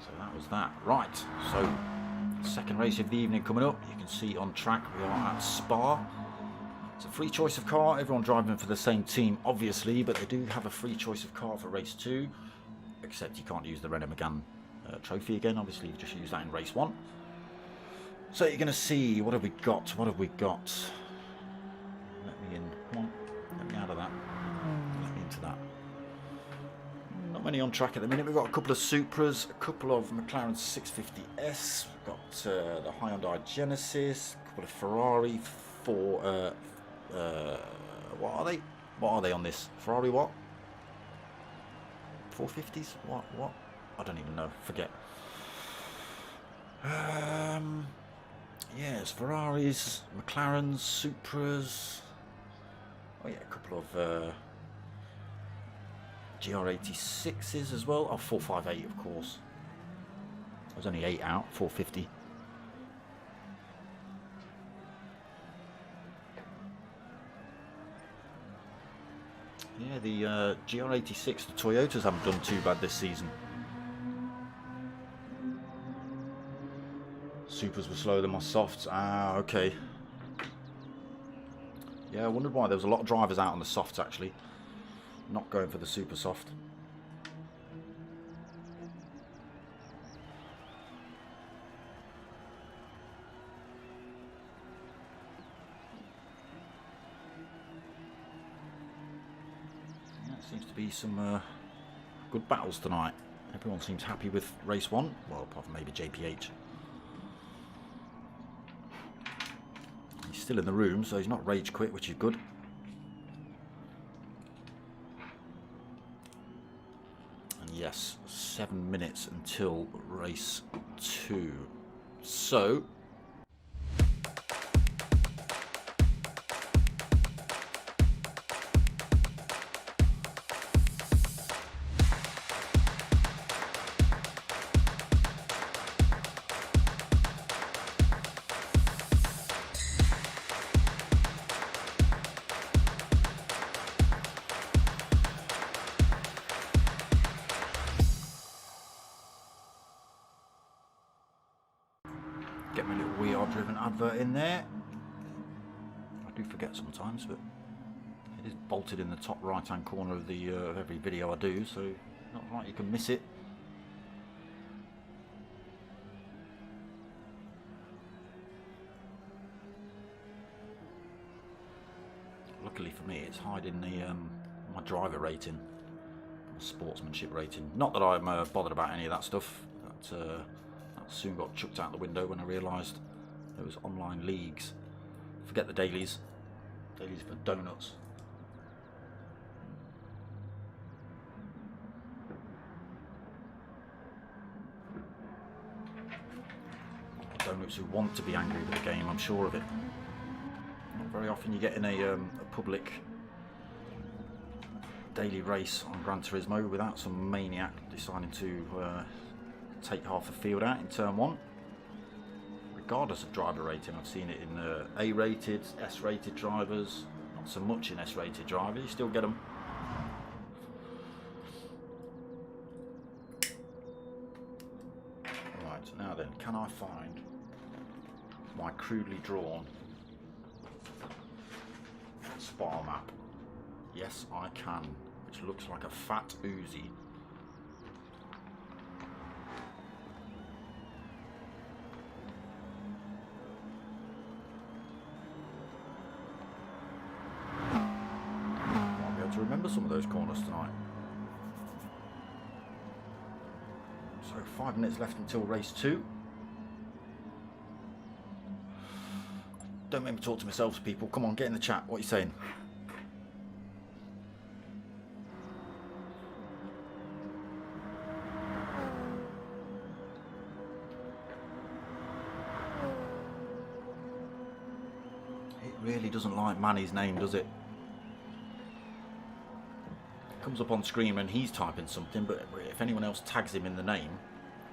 So that was that. Right, so second race of the evening coming up. You can see on track we are at Spa. It's a free choice of car. Everyone driving for the same team, obviously, but they do have a free choice of car for race 2. Except you can't use the Renault Megane trophy again. Obviously, you just use that in race 1. So you're going to see, what have we got? What have we got? Let me in. Come on. Let me out of that. Let me into that. Not many on track at the minute. We've got a couple of Supras, a couple of McLaren 650S. We've got the Hyundai Genesis, a couple of Ferrari for... what are they? What are they on this? Ferrari what? 450s? What? I don't even know. Forget. Yes, Ferraris, McLarens, Supras. Oh yeah, a couple of GR86s as well. Oh, 458 of course. There's only 8 out, 450. Yeah, the GR86, the Toyotas haven't done too bad this season. Supers were slower than my softs. Ah, okay. Yeah, I wondered why there was a lot of drivers out on the softs actually. Not going for the super soft. Yeah, it seems to be some good battles tonight. Everyone seems happy with race 1. Well, apart from maybe JPH. He's still in the room, so he's not rage quit, which is good. And yes, 7 minutes until race 2. So... get my little We Are Driven advert in there. I do forget sometimes, but it is bolted in the top right hand corner of the of every video I do, so not like you can miss it. Luckily for me, it's hiding the my driver rating, my sportsmanship rating. Not that I'm bothered about any of that stuff. That soon got chucked out the window when I realised there was online leagues. Forget the dailies. Dailies for donuts. Donuts who want to be angry with the game, I'm sure of it. Not very often you get in a public daily race on Gran Turismo without some maniac deciding to take half the field out in turn 1. Regardless of driver rating, I've seen it in A-rated, S-rated drivers, not so much in S-rated drivers, you still get them. Right, now then, can I find my crudely drawn Spa map? Yes, I can, which looks like a fat Uzi. remember some of those corners tonight. So 5 minutes left until race 2. Don't make me talk to myself, people. Come on, get in the chat. What are you saying? It really doesn't like Manny's name, does it? It comes up on screen when he's typing something, but if anyone else tags him in the name,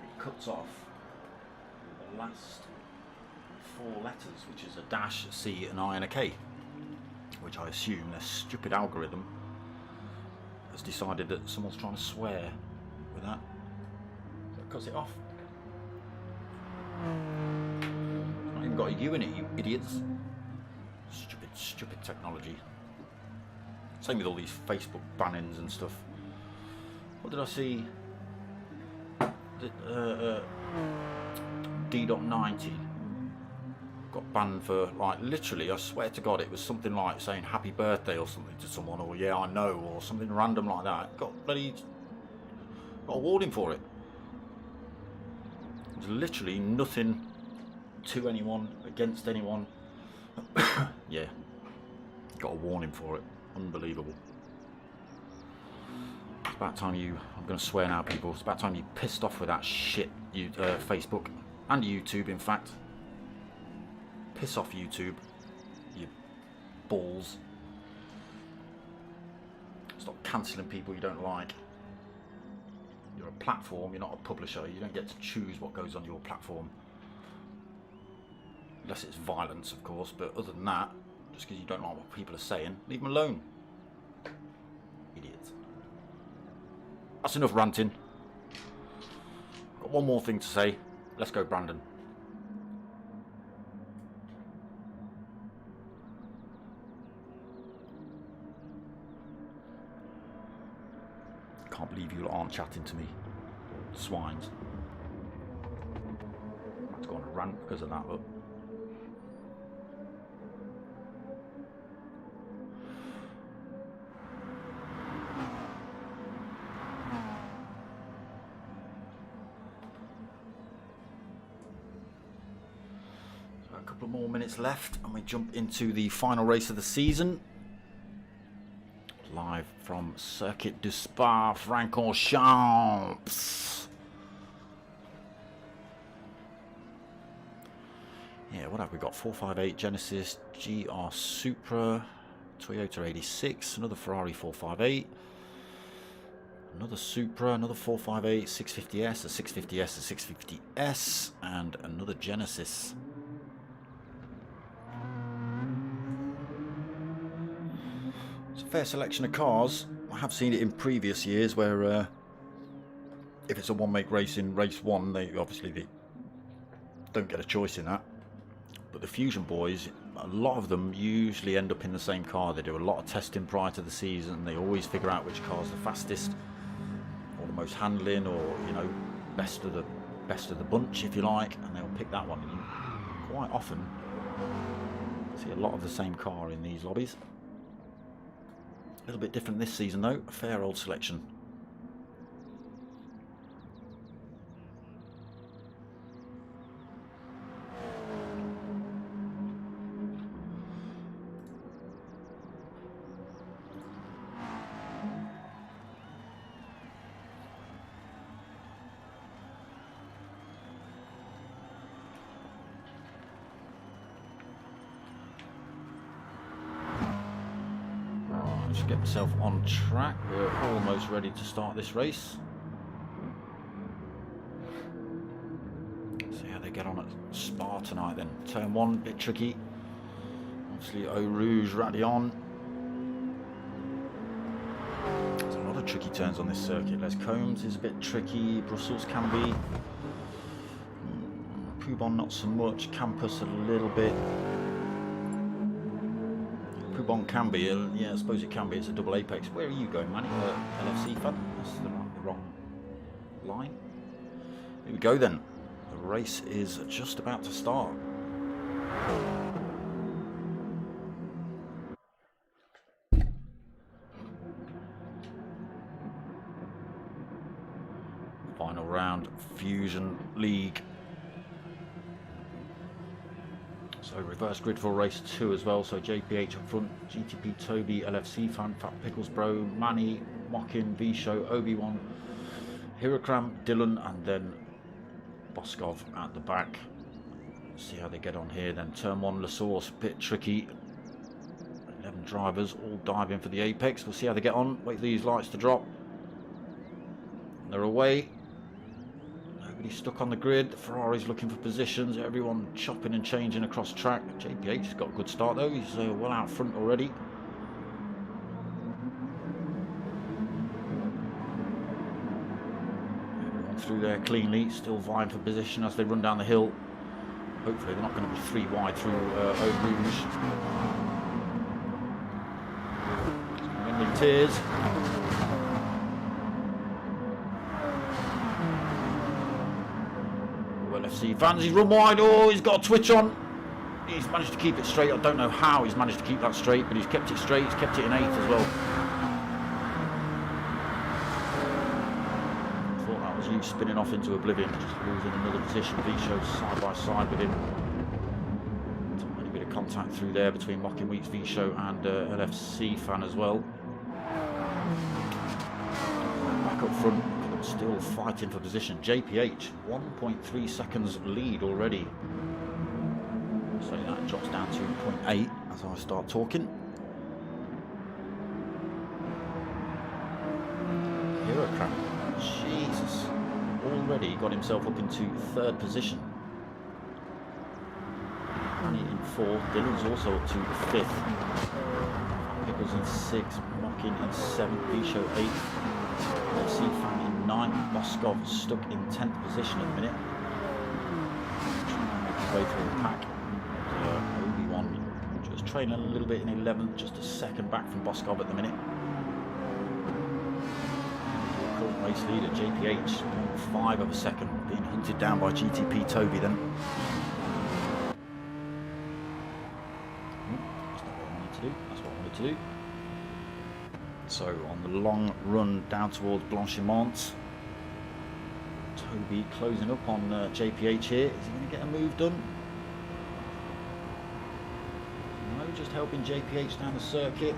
it cuts off the last 4 letters, which is a dash, a C, an I and a K, which I assume their stupid algorithm has decided that someone's trying to swear with that, so it cuts it off. It's not even got a U in it, you idiots. Stupid technology. Same with all these Facebook bannings and stuff. What did I see? D.90 got banned for, like, literally, I swear to God, it was something like saying happy birthday or something to someone, or yeah I know, or something random like that. Got a warning for it. There's literally nothing to anyone, against anyone. Yeah, got a warning for it. Unbelievable. It's about time you, I'm going to swear now, people, it's about time you pissed off with that shit, Facebook and YouTube, in fact. Piss off, YouTube, you balls. Stop cancelling people you don't like. You're a platform, you're not a publisher. You don't get to choose what goes on your platform. Unless it's violence, of course, but other than that, just because you don't like what people are saying, leave them alone. Idiots. That's enough ranting. Got one more thing to say. Let's go, Brandon. Can't believe you aren't chatting to me. Swines. I had to go on a rant because of that, but... a couple more minutes left and we jump into the final race of the season. Live from Circuit du Spa Francorchamps. Yeah, what have we got? 458 Genesis GR Supra, Toyota 86, another Ferrari 458, another Supra, another 458, 650S, a 650S, a 650S, and another Genesis. It's a fair selection of cars. I have seen it in previous years where if it's a one-make race in race 1, they don't get a choice in that. But the Fusion boys, a lot of them usually end up in the same car. They do a lot of testing prior to the season. They always figure out which car's the fastest, or the most handling, or best of the bunch, if you like, and they'll pick that one. And quite often, see a lot of the same car in these lobbies. A little bit different this season though, a fair old selection. Get myself on track. We're almost ready to start this race. See how they get on at Spa tonight then. Turn 1, a bit tricky. Obviously Eau Rouge, Radion. There's a lot of tricky turns on this circuit. Les Combes is a bit tricky. Brussels can be. Poubon not so much. Campus a little bit. Poubon can be, yeah, I suppose it can be. It's a double apex. Where are you going, Manny? LFC fan? That's the wrong line. Here we go then. The race is just about to start. So reverse grid for race 2 as well. So JPH up front, GTP Toby, LFC Fan, Fat Pickles Bro, Manny, Mockin, V-Show, Obi-Wan, Hirakram, Dylan, and then Boskov at the back. See how they get on here. Then turn 1, La Source, bit tricky. 11 drivers all diving for the apex. We'll see how they get on. Wait for these lights to drop. They're away. Nobody's stuck on the grid. The Ferrari's looking for positions. Everyone chopping and changing across track. JPH has got a good start though. He's well out front already. Everyone through there cleanly. Still vying for position as they run down the hill. Hopefully they're not going to be 3 wide through Eau Rouge. Ending tears. Well, FC fans, he's run wide. Oh, he's got a twitch on. He's managed to keep it straight. I don't know how he's managed to keep that straight, but he's kept it straight. He's kept it in 8th as well. You spinning off into oblivion, just losing another position. V-Show side by side with him. Tiny bit of contact through there between Mocking Weeks, V-Show and LFC Fan as well. Back up front, still fighting for position. JPH 1.3 seconds lead already. So that drops down to 0.8 as I start talking. Hirakram, Jesus. Already got himself up into 3rd position. Manny in 4th. Dylan's also up to 5th. Pickles in 6th. Mockin in 7th. V-Show 8th. LC Fan in 9th. Boskov stuck in 10th position at the minute. Trying to make his way through the pack. Obi-Wan just trailing a little bit in 11th. Just a second back from Boskov at the minute. Race leader JPH 0.5 of a second, being hunted down by GTP Toby then. That's not what I wanted to do. That's what I wanted to do. So on the long run down towards Blanchimont, Toby closing up on JPH here. Is he going to get a move done? No, just helping JPH down the circuit.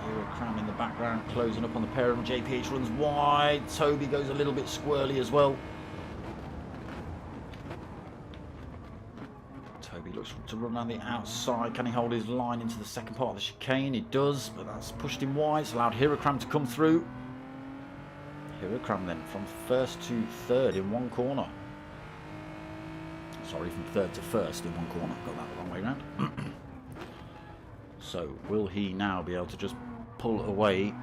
Hirakram in the background, closing up on the pair of them. JPH runs wide. Toby goes a little bit squirrely as well. Toby looks to run around the outside. Can he hold his line into the second part of the chicane? He does, but that's pushed him wide. It's allowed Hirakram to come through. Hirakram then from 1st to 3rd in one corner. Sorry, from 3rd to 1st in one corner. Got that the wrong way around. So will he now be able to just pull away and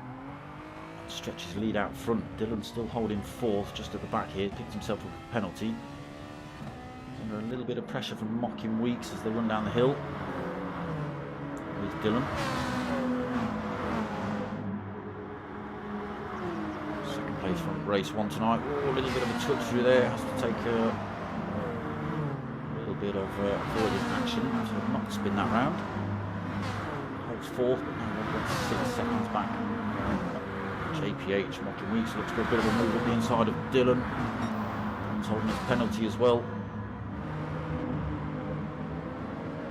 stretch his lead out front? Dylan still holding 4th just at the back here. Picked himself up a penalty. Under a little bit of pressure from Mocking Weeks as they run down the hill. Here's Dylan. Second place from race 1 tonight. Oh, a little bit of a touch through there. Has to take a little bit of avoiding action to not spin that round. 4th, but now 1.6 seconds back. JPH, Mocking Weeks looks for a bit of a move up the inside of Dylan. Dylan's holding his penalty as well.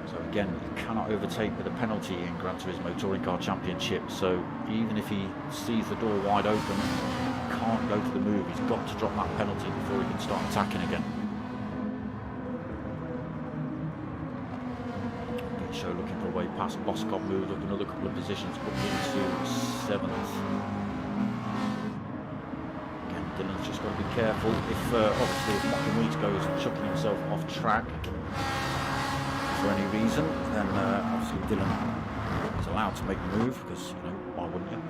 So again, you cannot overtake with a penalty in Gran Turismo Touring Car Championship. So even if he sees the door wide open, he can't go for the move. He's got to drop that penalty before he can start attacking again. Show looking for a way past. Boskov moved up another couple of positions, up into 7th. Again, Dylan's just got to be careful. If obviously if Mocking Weeks goes chucking himself off track for any reason, then obviously Dylan is allowed to make the move because, you know, why wouldn't you?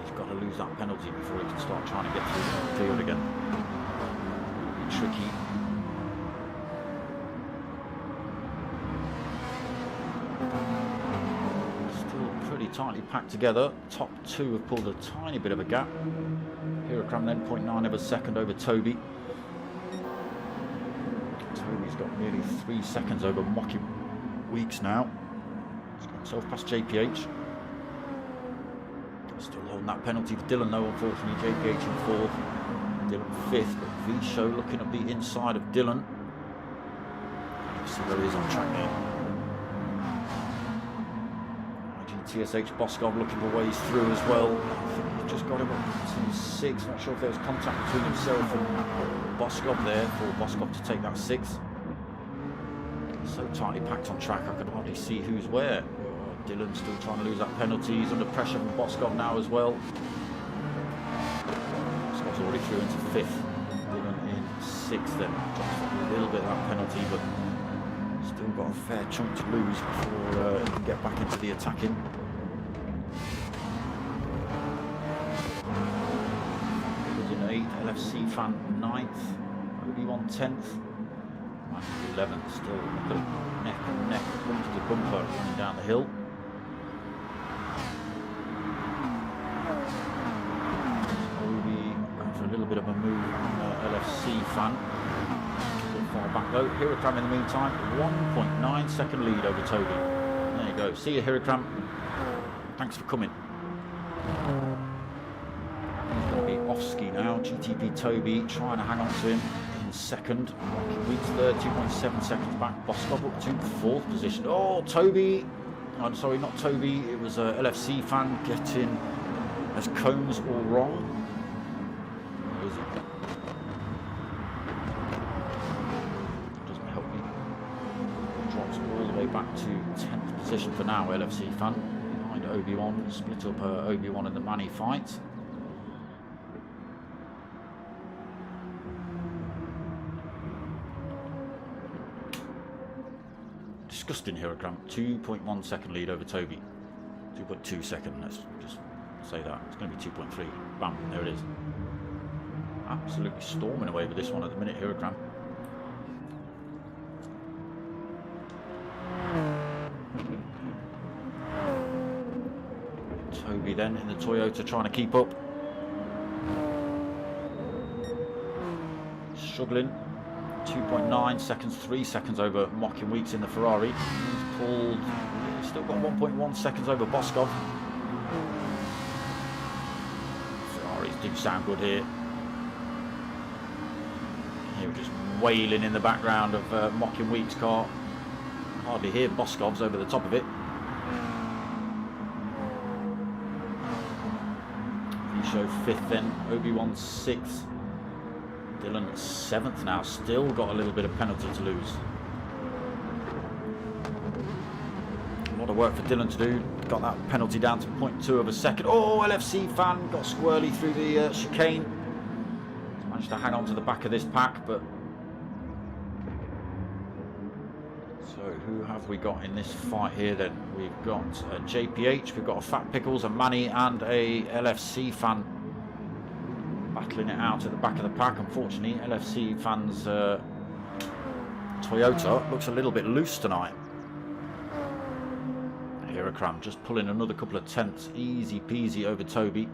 He's got to lose that penalty before he can start trying to get through the field again. It'll be tricky. Tightly packed together. Top 2 have pulled a tiny bit of a gap. Hirakram then 0.9 of a second over Toby. Toby's got nearly 3 seconds over Mocking Weeks now. He's got himself past JPH. Still holding that penalty for Dylan though, unfortunately. JPH in 4th. Dylan 5th, but V-Show looking at the inside of Dylan. see where he is on track now. TSH Boskov looking for ways through as well. I think he's just got him up to 6. Not sure if there was contact between himself and Boskov there for Boskov to take that 6. So tightly packed on track, I could hardly see who's where. Dylan still trying to lose that penalty. He's under pressure from Boskov now as well. Boskov's already through into 5th. Dylan in 6th then. Drops a little bit of that penalty, but still got a fair chunk to lose before he can get back into the attacking. LFC fan 9th, Obi-Wan 10th, 11th, still neck and neck, bumper to bumper running down the hill. Obi going for a little bit of a move on LFC fan. Still far back though. Hirakram in the meantime, 1.9 second lead over Toby. There you go. See you, Hirakram. Thanks for coming. Off-ski now, GTP Toby trying to hang on to him in 2nd. Weeks 3rd, 2.7 seconds back. Boskov up to 4th position. Oh, Toby! I'm sorry, not Toby. It was a LFC fan getting as cones all wrong. Where is it? Doesn't help me. Drops all the way back to 10th position for now. LFC fan behind Obi-Wan. Split up Obi-Wan in the Manny fight. Disgusting Hirakram, 2.1 second lead over Toby. 2.2 second, let's just say that. It's going to be 2.3. Bam, there it is. Absolutely storming away with this one at the minute, Hirakram. Toby then in the Toyota trying to keep up. Struggling. 2.9 seconds, 3 seconds over Mocking Weeks in the Ferrari. He's pulled, he's still got 1.1 seconds over Boskov. Ferraris do sound good here. Here we're just wailing in the background of Mocking Weeks' car. Hardly hear Boskov's over the top of it. He showed 5th then, Obi-Wan 6th. Dylan 7th now, still got a little bit of penalty to lose. A lot of work for Dylan to do. Got that penalty down to 0.2 of a second. Oh, LFC fan got squirrely through the chicane. Managed to hang on to the back of this pack, but... So who have we got in this fight here then? We've got JPH, we've got a Fat Pickles, a Manny and a LFC fan. Battling it out at the back of the pack. Unfortunately, LFC fans' Toyota looks a little bit loose tonight. Hirakram just pulling another couple of tenths, easy peasy over Toby.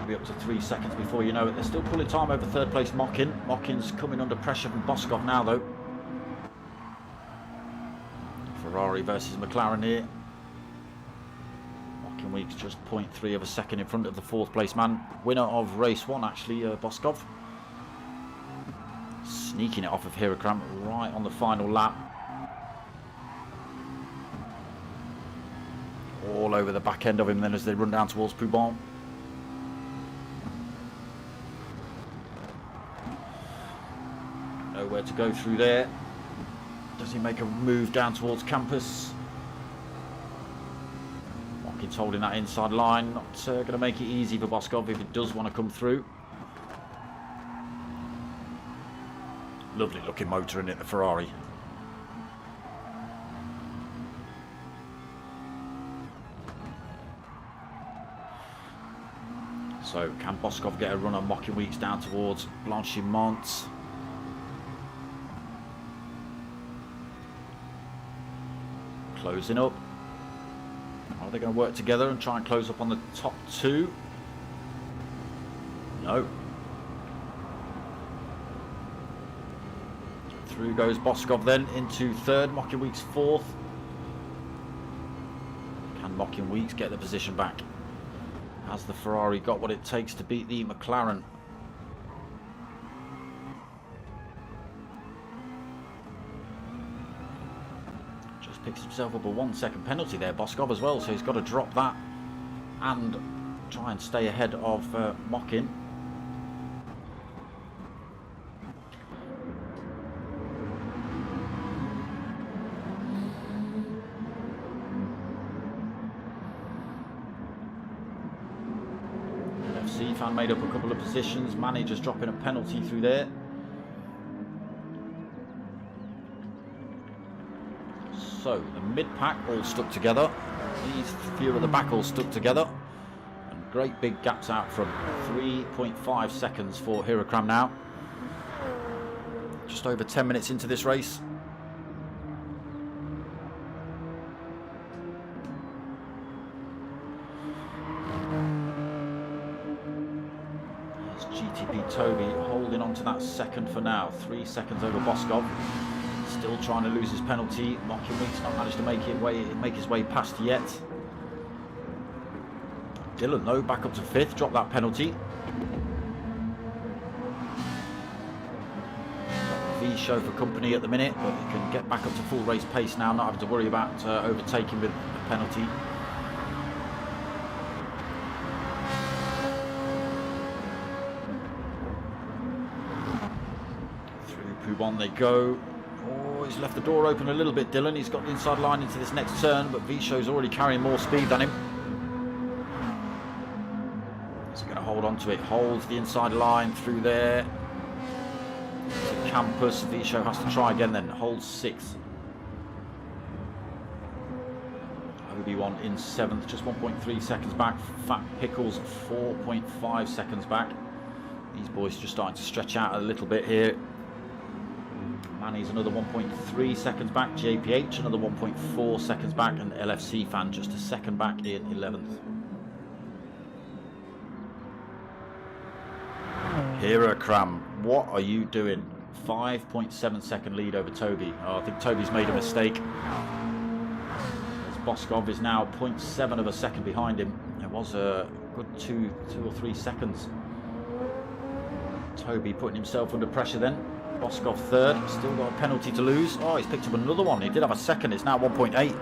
Be up to 3 seconds before you know it. They're still pulling time over 3rd place Mockin. Mockin's coming under pressure from Boskov now though. Ferrari versus McLaren here. Mockin Weeks just 0.3 of a second in front of the 4th place man. Winner of race 1 actually, Boskov. Sneaking it off of Hirakram right on the final lap. All over the back end of him then as they run down towards Poubon. Nowhere to go through there. Does he make a move down towards campus? Watkins holding that inside line. Not going to make it easy for Boskov if it does want to come through. Lovely looking motor in it, the Ferrari. So can Boskov get a run on Mocking Weeks down towards Blanchimont? Closing up. Are they going to work together and try and close up on the top 2? No. Through goes Boskov then into third, Mocking Weeks fourth. Can Mocking Weeks get the position back? Has the Ferrari got what it takes to beat the McLaren? Just picks himself up a 1 second penalty there, Boskov as well, so he's got to drop that and try and stay ahead of Mocking. Fan made up a couple of positions. Manny just dropping a penalty through there. So the mid-pack all stuck together. These few at the back all stuck together. And great big gaps out from 3.5 seconds for Hirakram now. Just over 10 minutes into this race. Toby holding on to that second for now. 3 seconds over Boskov. Still trying to lose his penalty. Mocking Weeks not managed to make his way past yet. Dylan though back up to fifth. Dropped that penalty. V-show for company at the minute, but he can get back up to full race pace now. Not having to worry about overtaking with a penalty. On they go. Oh, he's left the door open a little bit, Dylan. He's got the inside line into this next turn, but V-show's already carrying more speed than him. He's going to hold on to it. Holds the inside line through there. To Campus. V-show has to try again then. Holds sixth. Obi-Wan in 7th, just 1.3 seconds back. Fat Pickles 4.5 seconds back. These boys just starting to stretch out a little bit here. Manny's another 1.3 seconds back. JPH another 1.4 seconds back, and LFC Fan just a second back in 11th. Hirakram, what are you doing? 5.7 second lead over Toby. Oh, I think Toby's made a mistake. As Boskov is now 0.7 of a second behind him. It was a good two or 3 seconds. Toby putting himself under pressure then. Boskov third, still got a penalty to lose. Oh, he's picked up another one. He did have a second, it's now 1.8.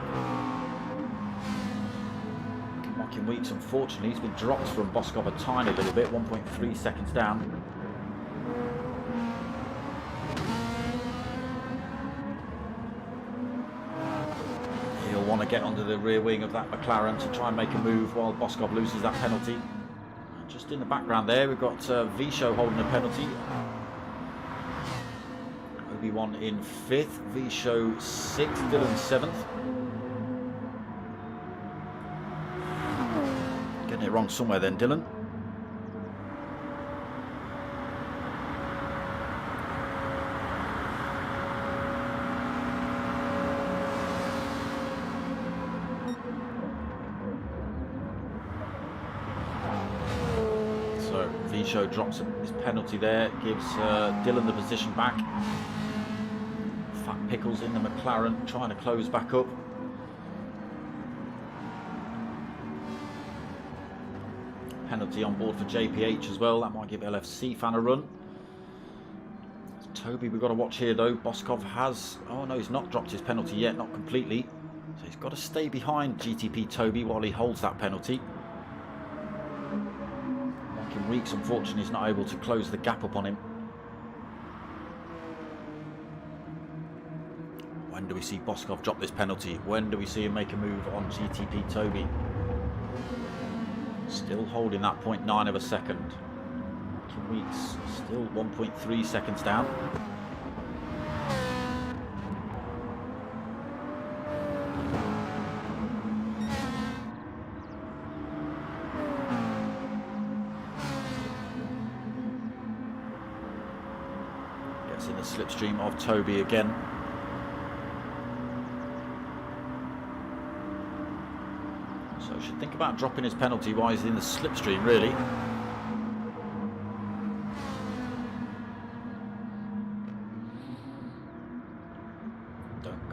Mocking Weeks, unfortunately, he's been dropped from Boskov a tiny little bit, 1.3 seconds down. He'll want to get under the rear wing of that McLaren to try and make a move while Boskov loses that penalty. Just in the background there, we've got V-show holding a penalty. Obi-Wan in 5th, V-show 6th, Dylan 7th. Getting it wrong somewhere then, Dylan. So V-show drops his penalty there, gives Dylan the position back. Fat Pickles in the McLaren, trying to close back up. Penalty on board for JPH as well. That might give LFC Fan a run. Toby, we've got to watch here though. Boskov has... Oh no, he's not dropped his penalty yet, not completely. So he's got to stay behind GTP Toby while he holds that penalty. Mocking Weeks, unfortunately, is not able to close the gap up on him. When do we see Boskov drop this penalty? When do we see him make a move on GTP Toby? Still holding that 0.9 of a second. Weeks still 1.3 seconds down. Gets in the slipstream of Toby again. So should think about dropping his penalty while he's in the slipstream, really.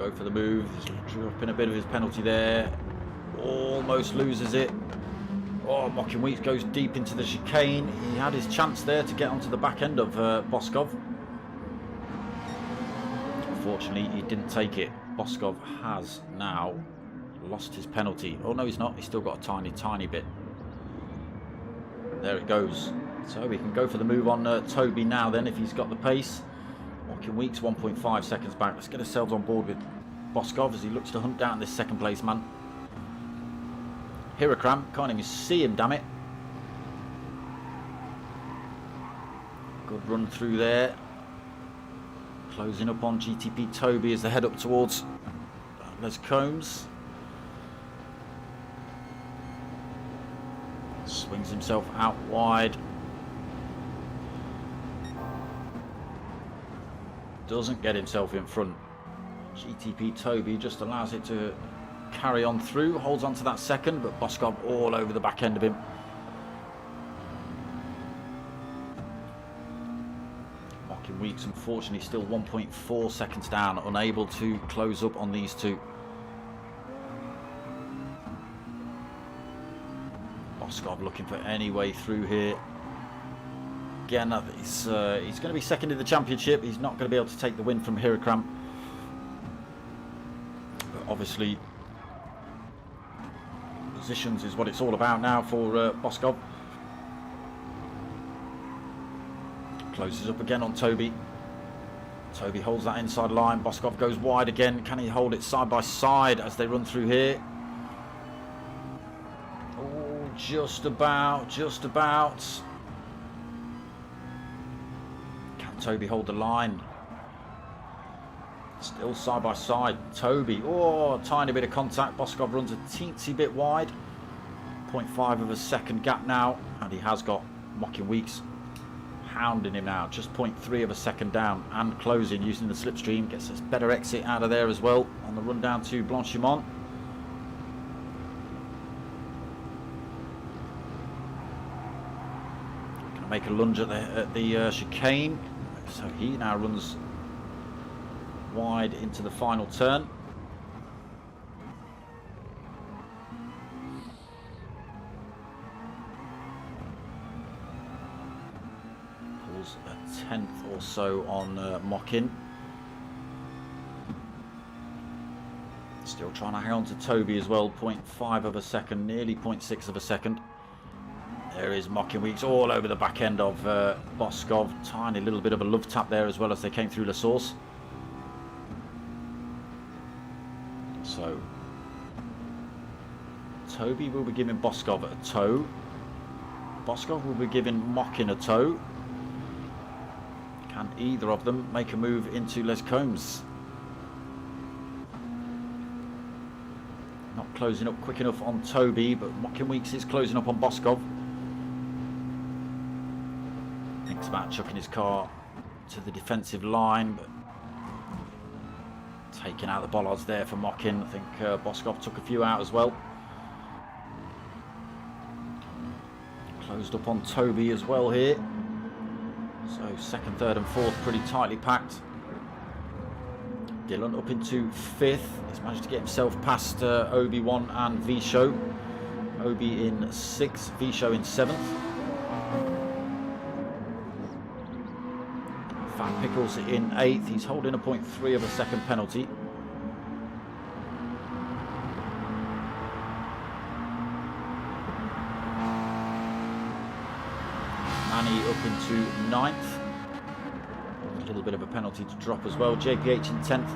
Go for the move. He's dropping a bit of his penalty there. Almost loses it. Oh, Mocking Weeks goes deep into the chicane. He had his chance there to get onto the back end of Boskov. Unfortunately, he didn't take it. Boskov has now lost his penalty. Oh, no, he's not. He's still got a tiny, tiny bit. There it goes. So we can go for the move on Toby now then, if he's got the pace. Mocking Weeks 1.5 seconds back. Let's get ourselves on board with Boskov as he looks to hunt down this second place man. Hirakram, can't even see him, damn it. Good run through there. Closing up on GTP Toby as they head up towards Les Combs. Swings himself out wide. Doesn't get himself in front. GTP Toby just allows it to carry on through. Holds on to that second, but Boskov all over the back end of him. Mocking Weeks, unfortunately, still 1.4 seconds down. Unable to close up on these two. Boskov looking for any way through here. Again, he's going to be second in the championship. He's not going to be able to take the win from Hirakram. But obviously, positions is what it's all about now for Boskov. Closes up again on Toby. Toby holds that inside line. Boskov goes wide again. Can he hold it side by side as they run through here? Oh, just about, just about. Can Toby hold the line? Still side by side. Toby, oh, tiny bit of contact. Boskov runs a teensy bit wide. 0.5 of a second gap now, and he has got Mocking Weeks hounding him now. Just 0.3 of a second down and closing using the slipstream. Gets us better exit out of there as well on the run down to Blanchimont. Gonna make a lunge at the chicane. So he now runs wide into the final turn. Pulls a tenth or so on Mockin. Still trying to hang on to Toby as well. 0.5 of a second, nearly 0.6 of a second. There is Mocking Weeks all over the back end of Boskov. Tiny little bit of a love tap there as well as they came through La Source. So Toby will be giving Boskov a toe. Boskov will be giving Mockin a toe. Can either of them make a move into Les Combs? Not closing up quick enough on Toby, but Mocking Weeks is closing up on Boskov. Thinks about chucking his car to the defensive line, but taking out the bollards there for Mockin. I think Boskov took a few out as well. Closed up on Toby as well here. So second, third and fourth pretty tightly packed. Dylan up into fifth. He's managed to get himself past Obi-Wan and V-Show. Obi in sixth, V-Show in seventh. Fat Pickles in eighth. He's holding a 0.3 of a second penalty. Manny up into ninth. A little bit of a penalty to drop as well. JPH in 10th.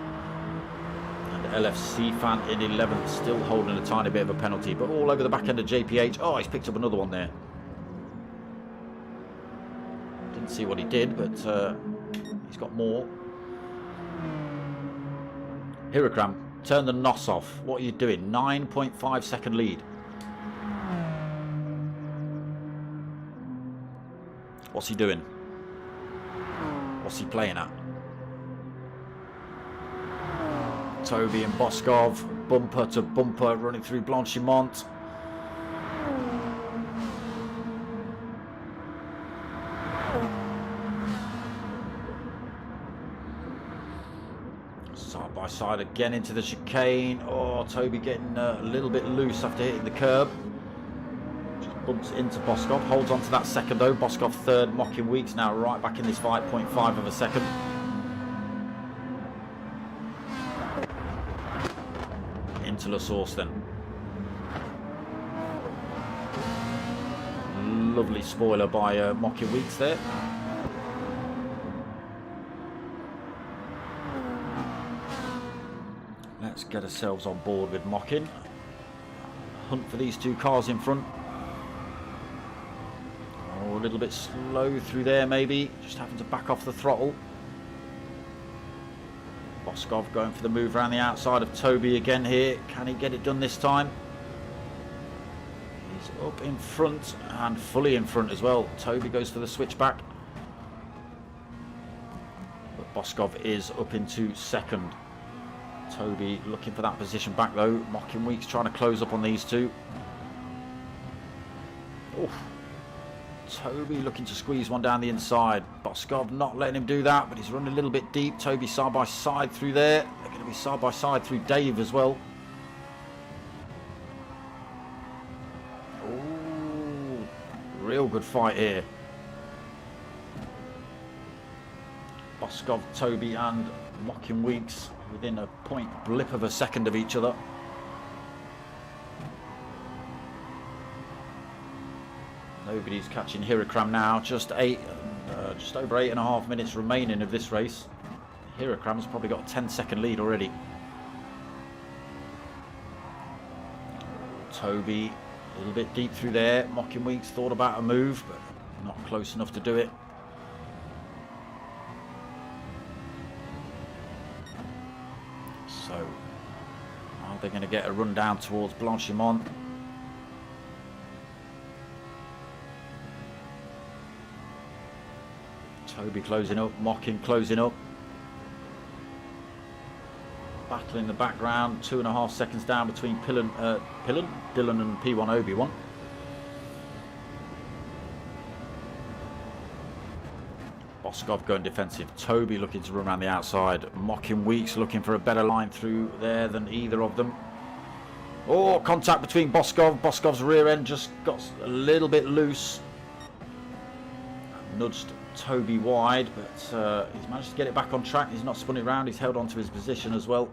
And LFC Fan in 11th. Still holding a tiny bit of a penalty. But all over the back end of JPH. Oh, he's picked up another one there. Didn't see what he did, but he's got more. Hirakram, turn the NOS off. What are you doing? 9.5 second lead. What's he doing? What's he playing at? Toby and Boskov, bumper to bumper, running through Blanchimont. Side by side again into the chicane. Oh, Toby getting a little bit loose after hitting the curb. Just bumps into Boskov. Holds on to that second though. Boskov third, mocking Weeks now right back in this fight, 0.5 of a second. Into La Source then. Lovely spoiler by Mocking Weeks there. Let's get ourselves on board with Mocking. Hunt for these two cars in front. Oh, a little bit slow through there maybe. Just having to back off the throttle. Boskov going for the move around the outside of Toby again here. Can he get it done this time? He's up in front and fully in front as well. Toby goes for the switchback. But Boskov is up into second. Toby looking for that position back though. Mocking Weeks trying to close up on these two. Oof. Toby looking to squeeze one down the inside. Boskov not letting him do that, but he's running a little bit deep. Toby side by side through there. They're going to be side by side through Dave as well. Ooh, real good fight here. Boskov, Toby and Mocking Weeks within a point blip of a second of each other. Nobody's catching Hirakram now. Just over 8.5 minutes remaining of this race. Hirakram's probably got a 10-second lead already. Toby a little bit deep through there. Mocking Weeks thought about a move, but not close enough to do it. So, are they going to get a run down towards Blanchimont? Toby closing up, Mocking closing up. Battle in the background, 2.5 seconds down between Dylan and P1 Obi-Wan. Boskov going defensive. Toby looking to run around the outside. Mocking Weeks looking for a better line through there than either of them. Oh, contact between Boskov. Boskov's rear end just got a little bit loose. Nudged Toby wide, but he's managed to get it back on track. He's not spun it around. He's held on to his position as well.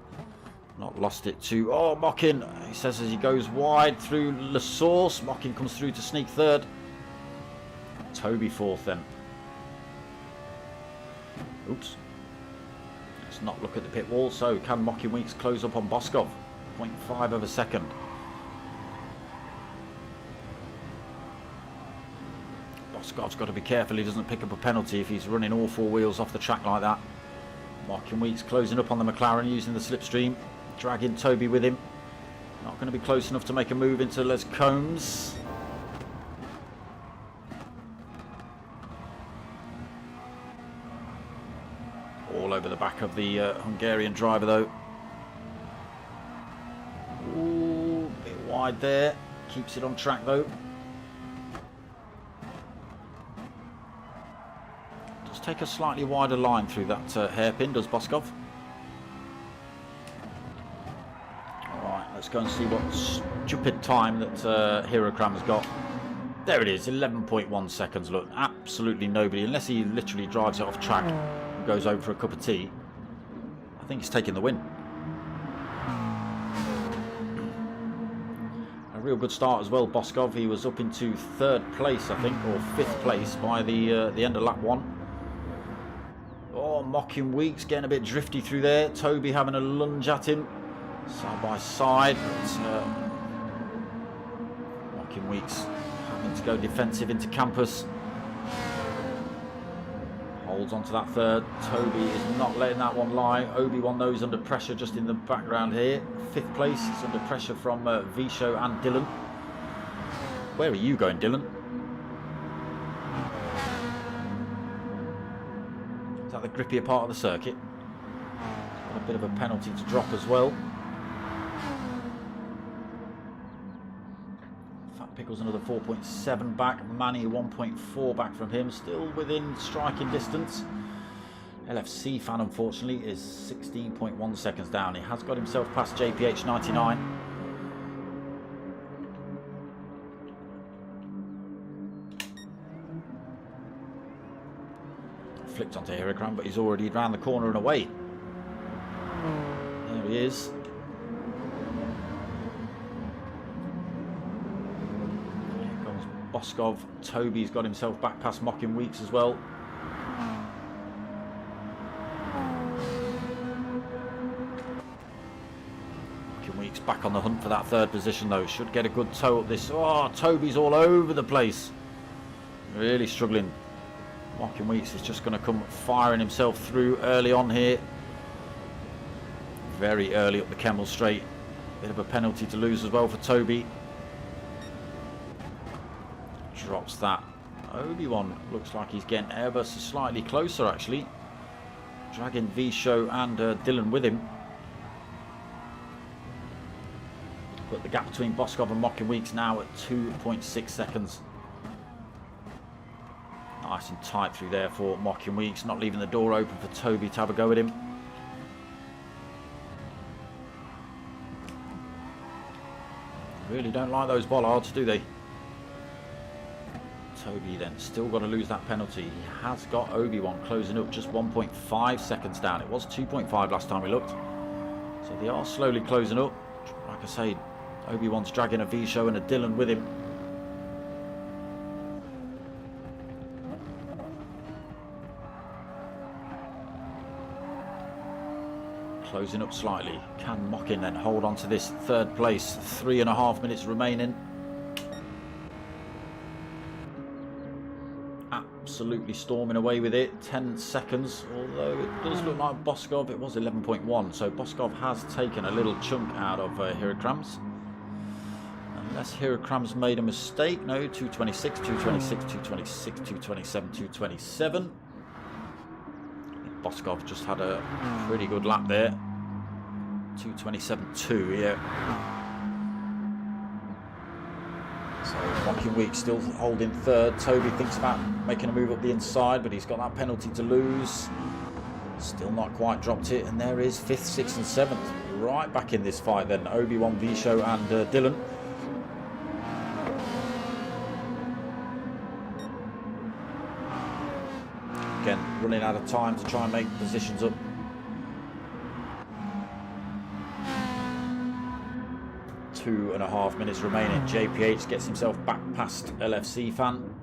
Not lost it to... Oh, Mocking. He says as he goes wide through La Source. Mocking comes through to sneak third. Toby fourth then. Oops. Let's not look at the pit wall. So can Mocking Weeks close up on Boskov? 0.5 of a second. Boskov's got to be careful he doesn't pick up a penalty if he's running all four wheels off the track like that. Mocking Weeks closing up on the McLaren using the slipstream. Dragging Toby with him. Not going to be close enough to make a move into Les Combs. All over the back of the Hungarian driver though. Ooh, a bit wide there. Keeps it on track though. Does take a slightly wider line through that hairpin, does Boskov. Alright, let's go and see what stupid time that Hirakram's got. There it is, 11.1 seconds. Look, absolutely nobody, unless he literally drives it off track and goes over for a cup of tea. I think he's taking the win. A real good start as well, Boskov. He was up into third place, I think, or fifth place by the end of lap one. Oh, Mocking Weeks getting a bit drifty through there. Toby having a lunge at him, side by side. But, Mocking Weeks having to go defensive into Campus. Holds on to that third. Toby is not letting that one lie. Obi-Wan knows under pressure just in the background here. Fifth place. He's under pressure from Visho and Dylan. Where are you going, Dylan? Is that the grippier part of the circuit? Got a bit of a penalty to drop as well. Pickles another 4.7 back. Manny 1.4 back from him. Still within striking distance. LFC fan, unfortunately, is 16.1 seconds down. He has got himself past JPH 99. Flicked onto Hurricane, but he's already round the corner and away. There he is. Here comes Boskov. Toby's got himself back past Mocking Weeks as well. Mocking Weeks back on the hunt for that third position though. Should get a good toe up this. Oh, Toby's all over the place. Really struggling. Mocking Weeks is just going to come firing himself through early on here. Very early up the Kemmel Straight. Bit of a penalty to lose as well for Toby. Drops that. Obi-Wan looks like he's getting ever so slightly closer actually. Dragging V-Show and Dylan with him. But the gap between Boskov and Mocking Weeks now at 2.6 seconds. Nice and tight through there for Mocking Weeks, not leaving the door open for Toby to have a go at him. Really don't like those bollards, do they? Toby then still got to lose that penalty. He has got Obi-Wan closing up just 1.5 seconds down. It was 2.5 last time we looked. So they are slowly closing up. Like I say, Obi-Wan's dragging a V-Show and a Dylan with him. Closing up slightly. Can Mocking then hold on to this third place? 3.5 minutes remaining. Absolutely storming away with it. 10 seconds. Although it does look like Boskov, it was 11.1. So Boskov has taken a little chunk out of Hirakrams. Unless Hirakrams made a mistake. No, 226, 226, 226, 227, 227. Boskov just had a pretty good lap there. 227.2, yeah. So Mocking Weeks still holding third. Toby thinks about making a move up the inside, but he's got that penalty to lose. Still not quite dropped it, and there is 5th, 6th and 7th. Right back in this fight then. Obi-Wan, V-Show and Dylan. Again, running out of time to try and make positions up. Two and a half minutes remaining. JPH gets himself back past LFC fan.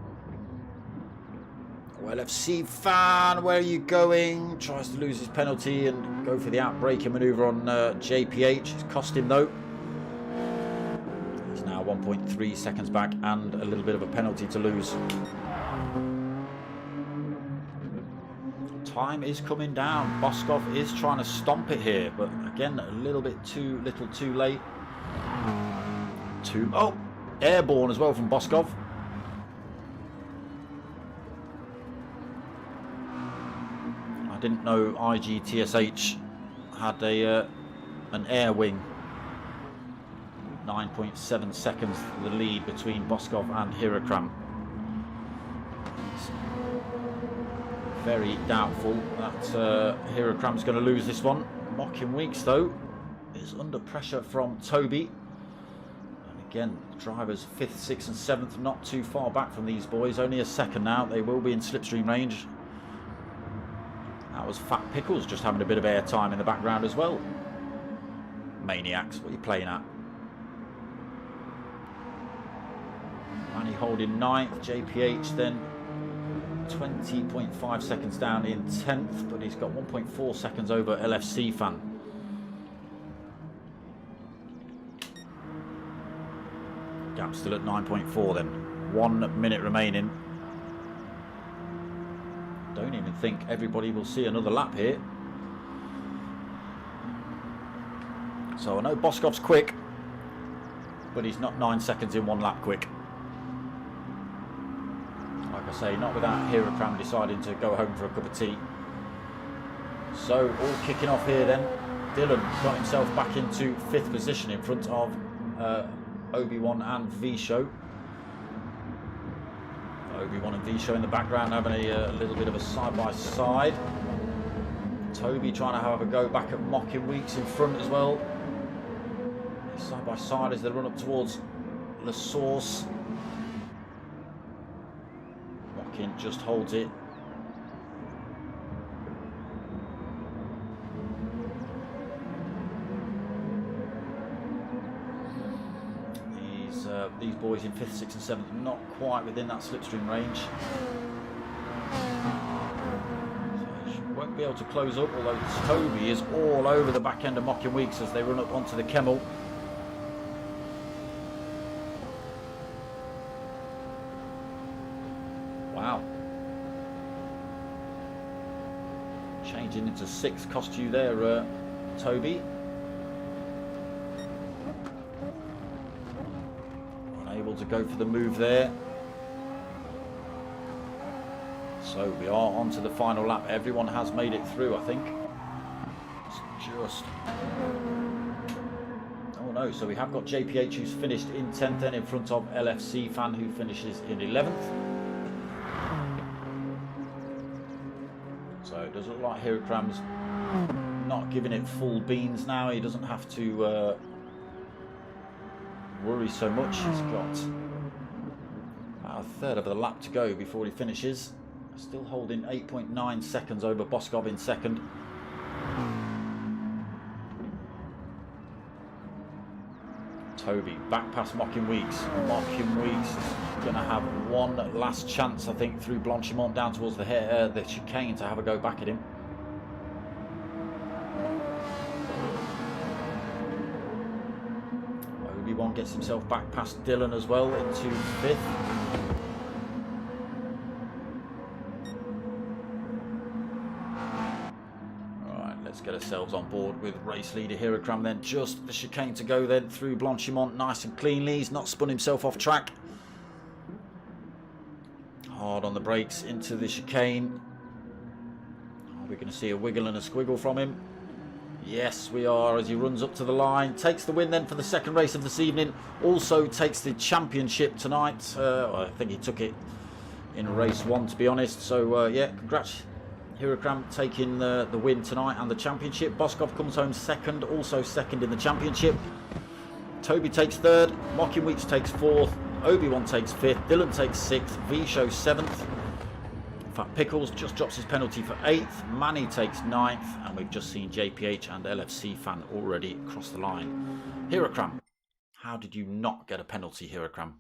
Oh, LFC fan, where are you going? Tries to lose his penalty and go for the outbreaking manoeuvre on JPH. It's cost him though. He's now 1.3 seconds back and a little bit of a penalty to lose. Time is coming down. Boskov is trying to stomp it here, but again, a little bit too little too late. Oh, airborne as well from Boskov. I didn't know IGTSH had an air wing. 9.7 seconds the lead between Boskov and Hirakram. Very doubtful that Hirakram's going to lose this one. Mocking Weeks though is under pressure from Toby. And again, drivers 5th, 6th and 7th, not too far back from these boys. Only a second now. They will be in slipstream range. That was Fat Pickles just having a bit of air time in the background as well. Maniacs, what are you playing at? Manny holding 9th, JPH then 20.5 seconds down in 10th, but he's got 1.4 seconds over LFC fan. Gap still at 9.4 then. 1 minute remaining. Don't even think everybody will see another lap here. So I know Boskov's quick, but he's not 9 seconds in 1 lap quick. Like I say, not without Hirakram deciding to go home for a cup of tea. So all kicking off here then. Dylan got himself back into 5th position in front of Obi-Wan and V-Show. Obi-Wan and V-Show in the background having a little bit of a side-by-side. Toby trying to have a go back at Mocking Weeks in front as well. Side by side as they run up towards La Source. Mocking just holds it. These boys in 5th, 6th and 7th are not quite within that slipstream range. So won't be able to close up, although Toby is all over the back end of Mocking Weeks as they run up onto the Kemmel. Wow. Changing into 6th cost you there, Toby. Unable to go for the move there. So we are on to the final lap. Everyone has made it through, I think. It's just... Oh no, so we have got JPH who's finished in 10th then in front of LFC Fan who finishes in 11th. So it does look like Hirokram's not giving it full beans now. He doesn't have to worry so much. He's got about a third of the lap to go before he finishes. Still holding 8.9 seconds over Boskov in second. Toby back past Mocking Weeks. Mocking Weeks is going to have one last chance, I think, through Blanchimont down towards the chicane to have a go back at him. Obi-Wan gets himself back past Dylan as well into 5th. Let's get ourselves on board with race leader Hirokram then. Just the chicane to go then through Blanchimont nice and cleanly. He's not spun himself off track. Hard on the brakes into the chicane. Are we going to see a wiggle and a squiggle from him? Yes, we are, as he runs up to the line. Takes the win then for the second race of this evening. Also takes the championship tonight. I think he took it in race 1, to be honest. So, yeah, congrats. Hirokram taking the win tonight and the championship. Boskov comes home second, also second in the championship. Toby takes 3rd, Mocking Weeks takes 4th, Obi-Wan takes 5th, Dylan takes 6th, V-Show 7th. Fat Pickles just drops his penalty for 8th, Manny takes 9th, and we've just seen JPH and LFC Fan already cross the line. Hirokram, how did you not get a penalty, Hirokram?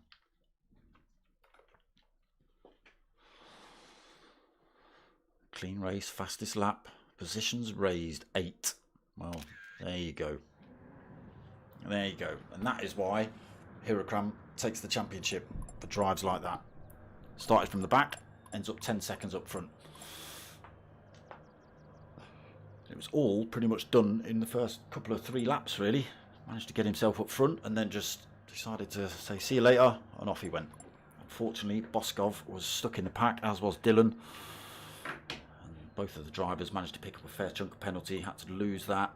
Clean race, fastest lap, positions raised 8. Well, there you go. There you go. And that is why Hirokram takes the championship for drives like that. Started from the back, ends up 10 seconds up front. It was all pretty much done in the first couple of 3 laps, really. Managed to get himself up front and then just decided to say see you later, and off he went. Unfortunately, Boskov was stuck in the pack, as was Dylan. Both of the drivers managed to pick up a fair chunk of penalty, had to lose that.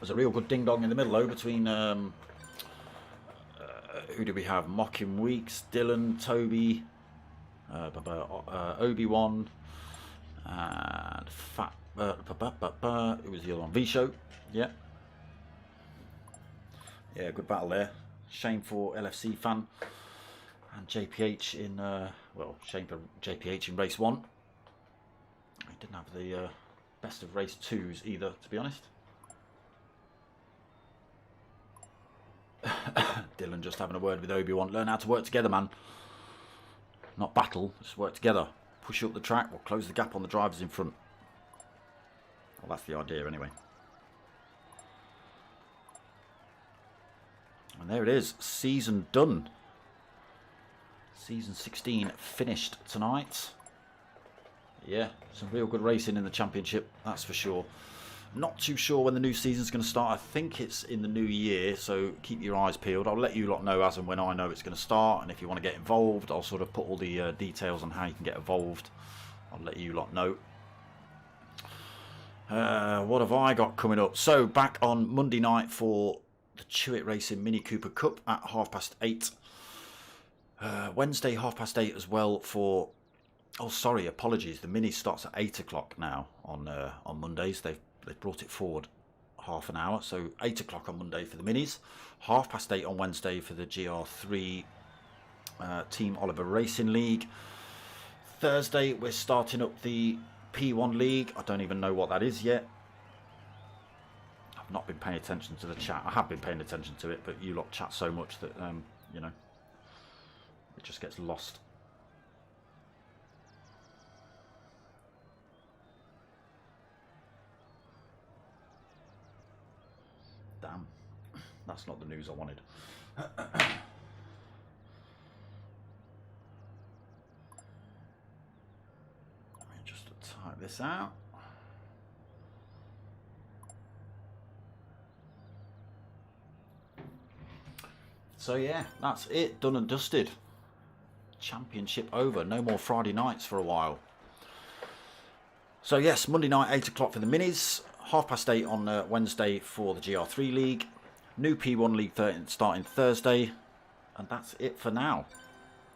There's a real good ding-dong in the middle, though, between, who do we have? Mocking Weeks, Dylan, Toby, Obi-Wan, and Fat, who was the other one? V-Show, yeah. Yeah, good battle there. Shame for LFC Fan and JPH in, well, shame for JPH in race 1. He didn't have the best of race 2s either, to be honest. Dylan just having a word with Obi-Wan. Learn how to work together, man. Not battle, just work together. Push you up the track, we'll close the gap on the drivers in front. Well, that's the idea anyway. And there it is, season done. Season 16 finished tonight. Yeah, some real good racing in the championship, that's for sure. Not too sure when the new season's going to start. I think it's in the new year, so keep your eyes peeled. I'll let you lot know as and when I know it's going to start, and if you want to get involved, I'll sort of put all the details on how you can get involved. I'll let you lot know. What have I got coming up? So, back on Monday night for the Chewit Racing Mini Cooper Cup at 8:30. Wednesday 8:30 as well for Oh, sorry, apologies. The mini starts at 8 o'clock now on Mondays. They've brought it forward half an hour, so 8 o'clock on Monday for the minis, 8:30 on Wednesday for the GR3 Team Oliver Racing League. Thursday we're starting up the P1 League. I don't even know what that is yet. I've not been paying attention to the chat. I have been paying attention to it, but you lot chat so much that you know, it just gets lost. Damn, that's not the news I wanted. Let me just type this out. So yeah, that's it, done and dusted. Championship over, no more Friday nights for a while. So yes, Monday night 8 o'clock for the minis, 8:30 on Wednesday for the GR3 League, new P1 League starting Thursday, and that's it for now.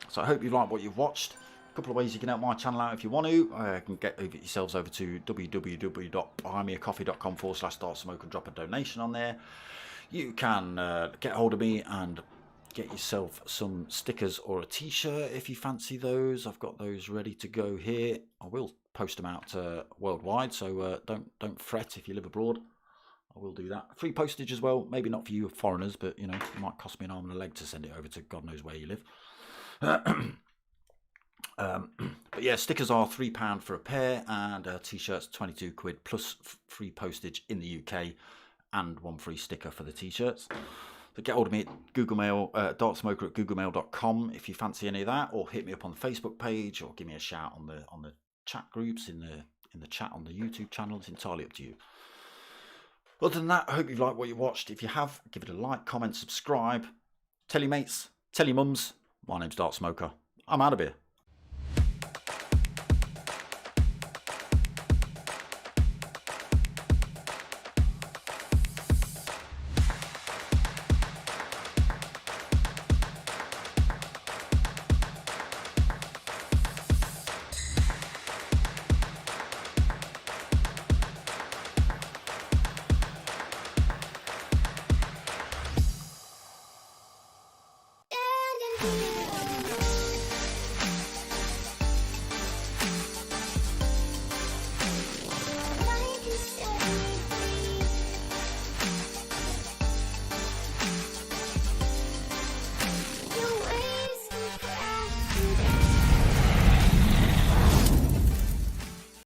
So I hope you like what you've watched. A couple of ways you can help my channel out if you want to. You can get yourselves over to www.buymeacoffee.com/dartsmoke and drop a donation on there. You can get hold of me and get yourself some stickers or a t-shirt if you fancy those. I've got those ready to go here. I will post them out worldwide, so don't fret if you live abroad. I will do that. Free postage as well. Maybe not for you foreigners, but you know, it might cost me an arm and a leg to send it over to God knows where you live. But yeah, stickers are £3 for a pair, and t-shirts £22 plus free postage in the UK, and one free sticker for the t-shirts. So get hold of me at Google Mail, dartsmoker@googlemail.com if you fancy any of that, or hit me up on the Facebook page, or give me a shout on the chat groups in the chat on the YouTube channel. It's entirely up to you. Other than that, I hope you've liked what you watched. If you have, give it a like, comment, subscribe, tell your mates, tell your mums. My name's Dart Smoker. I'm out of here.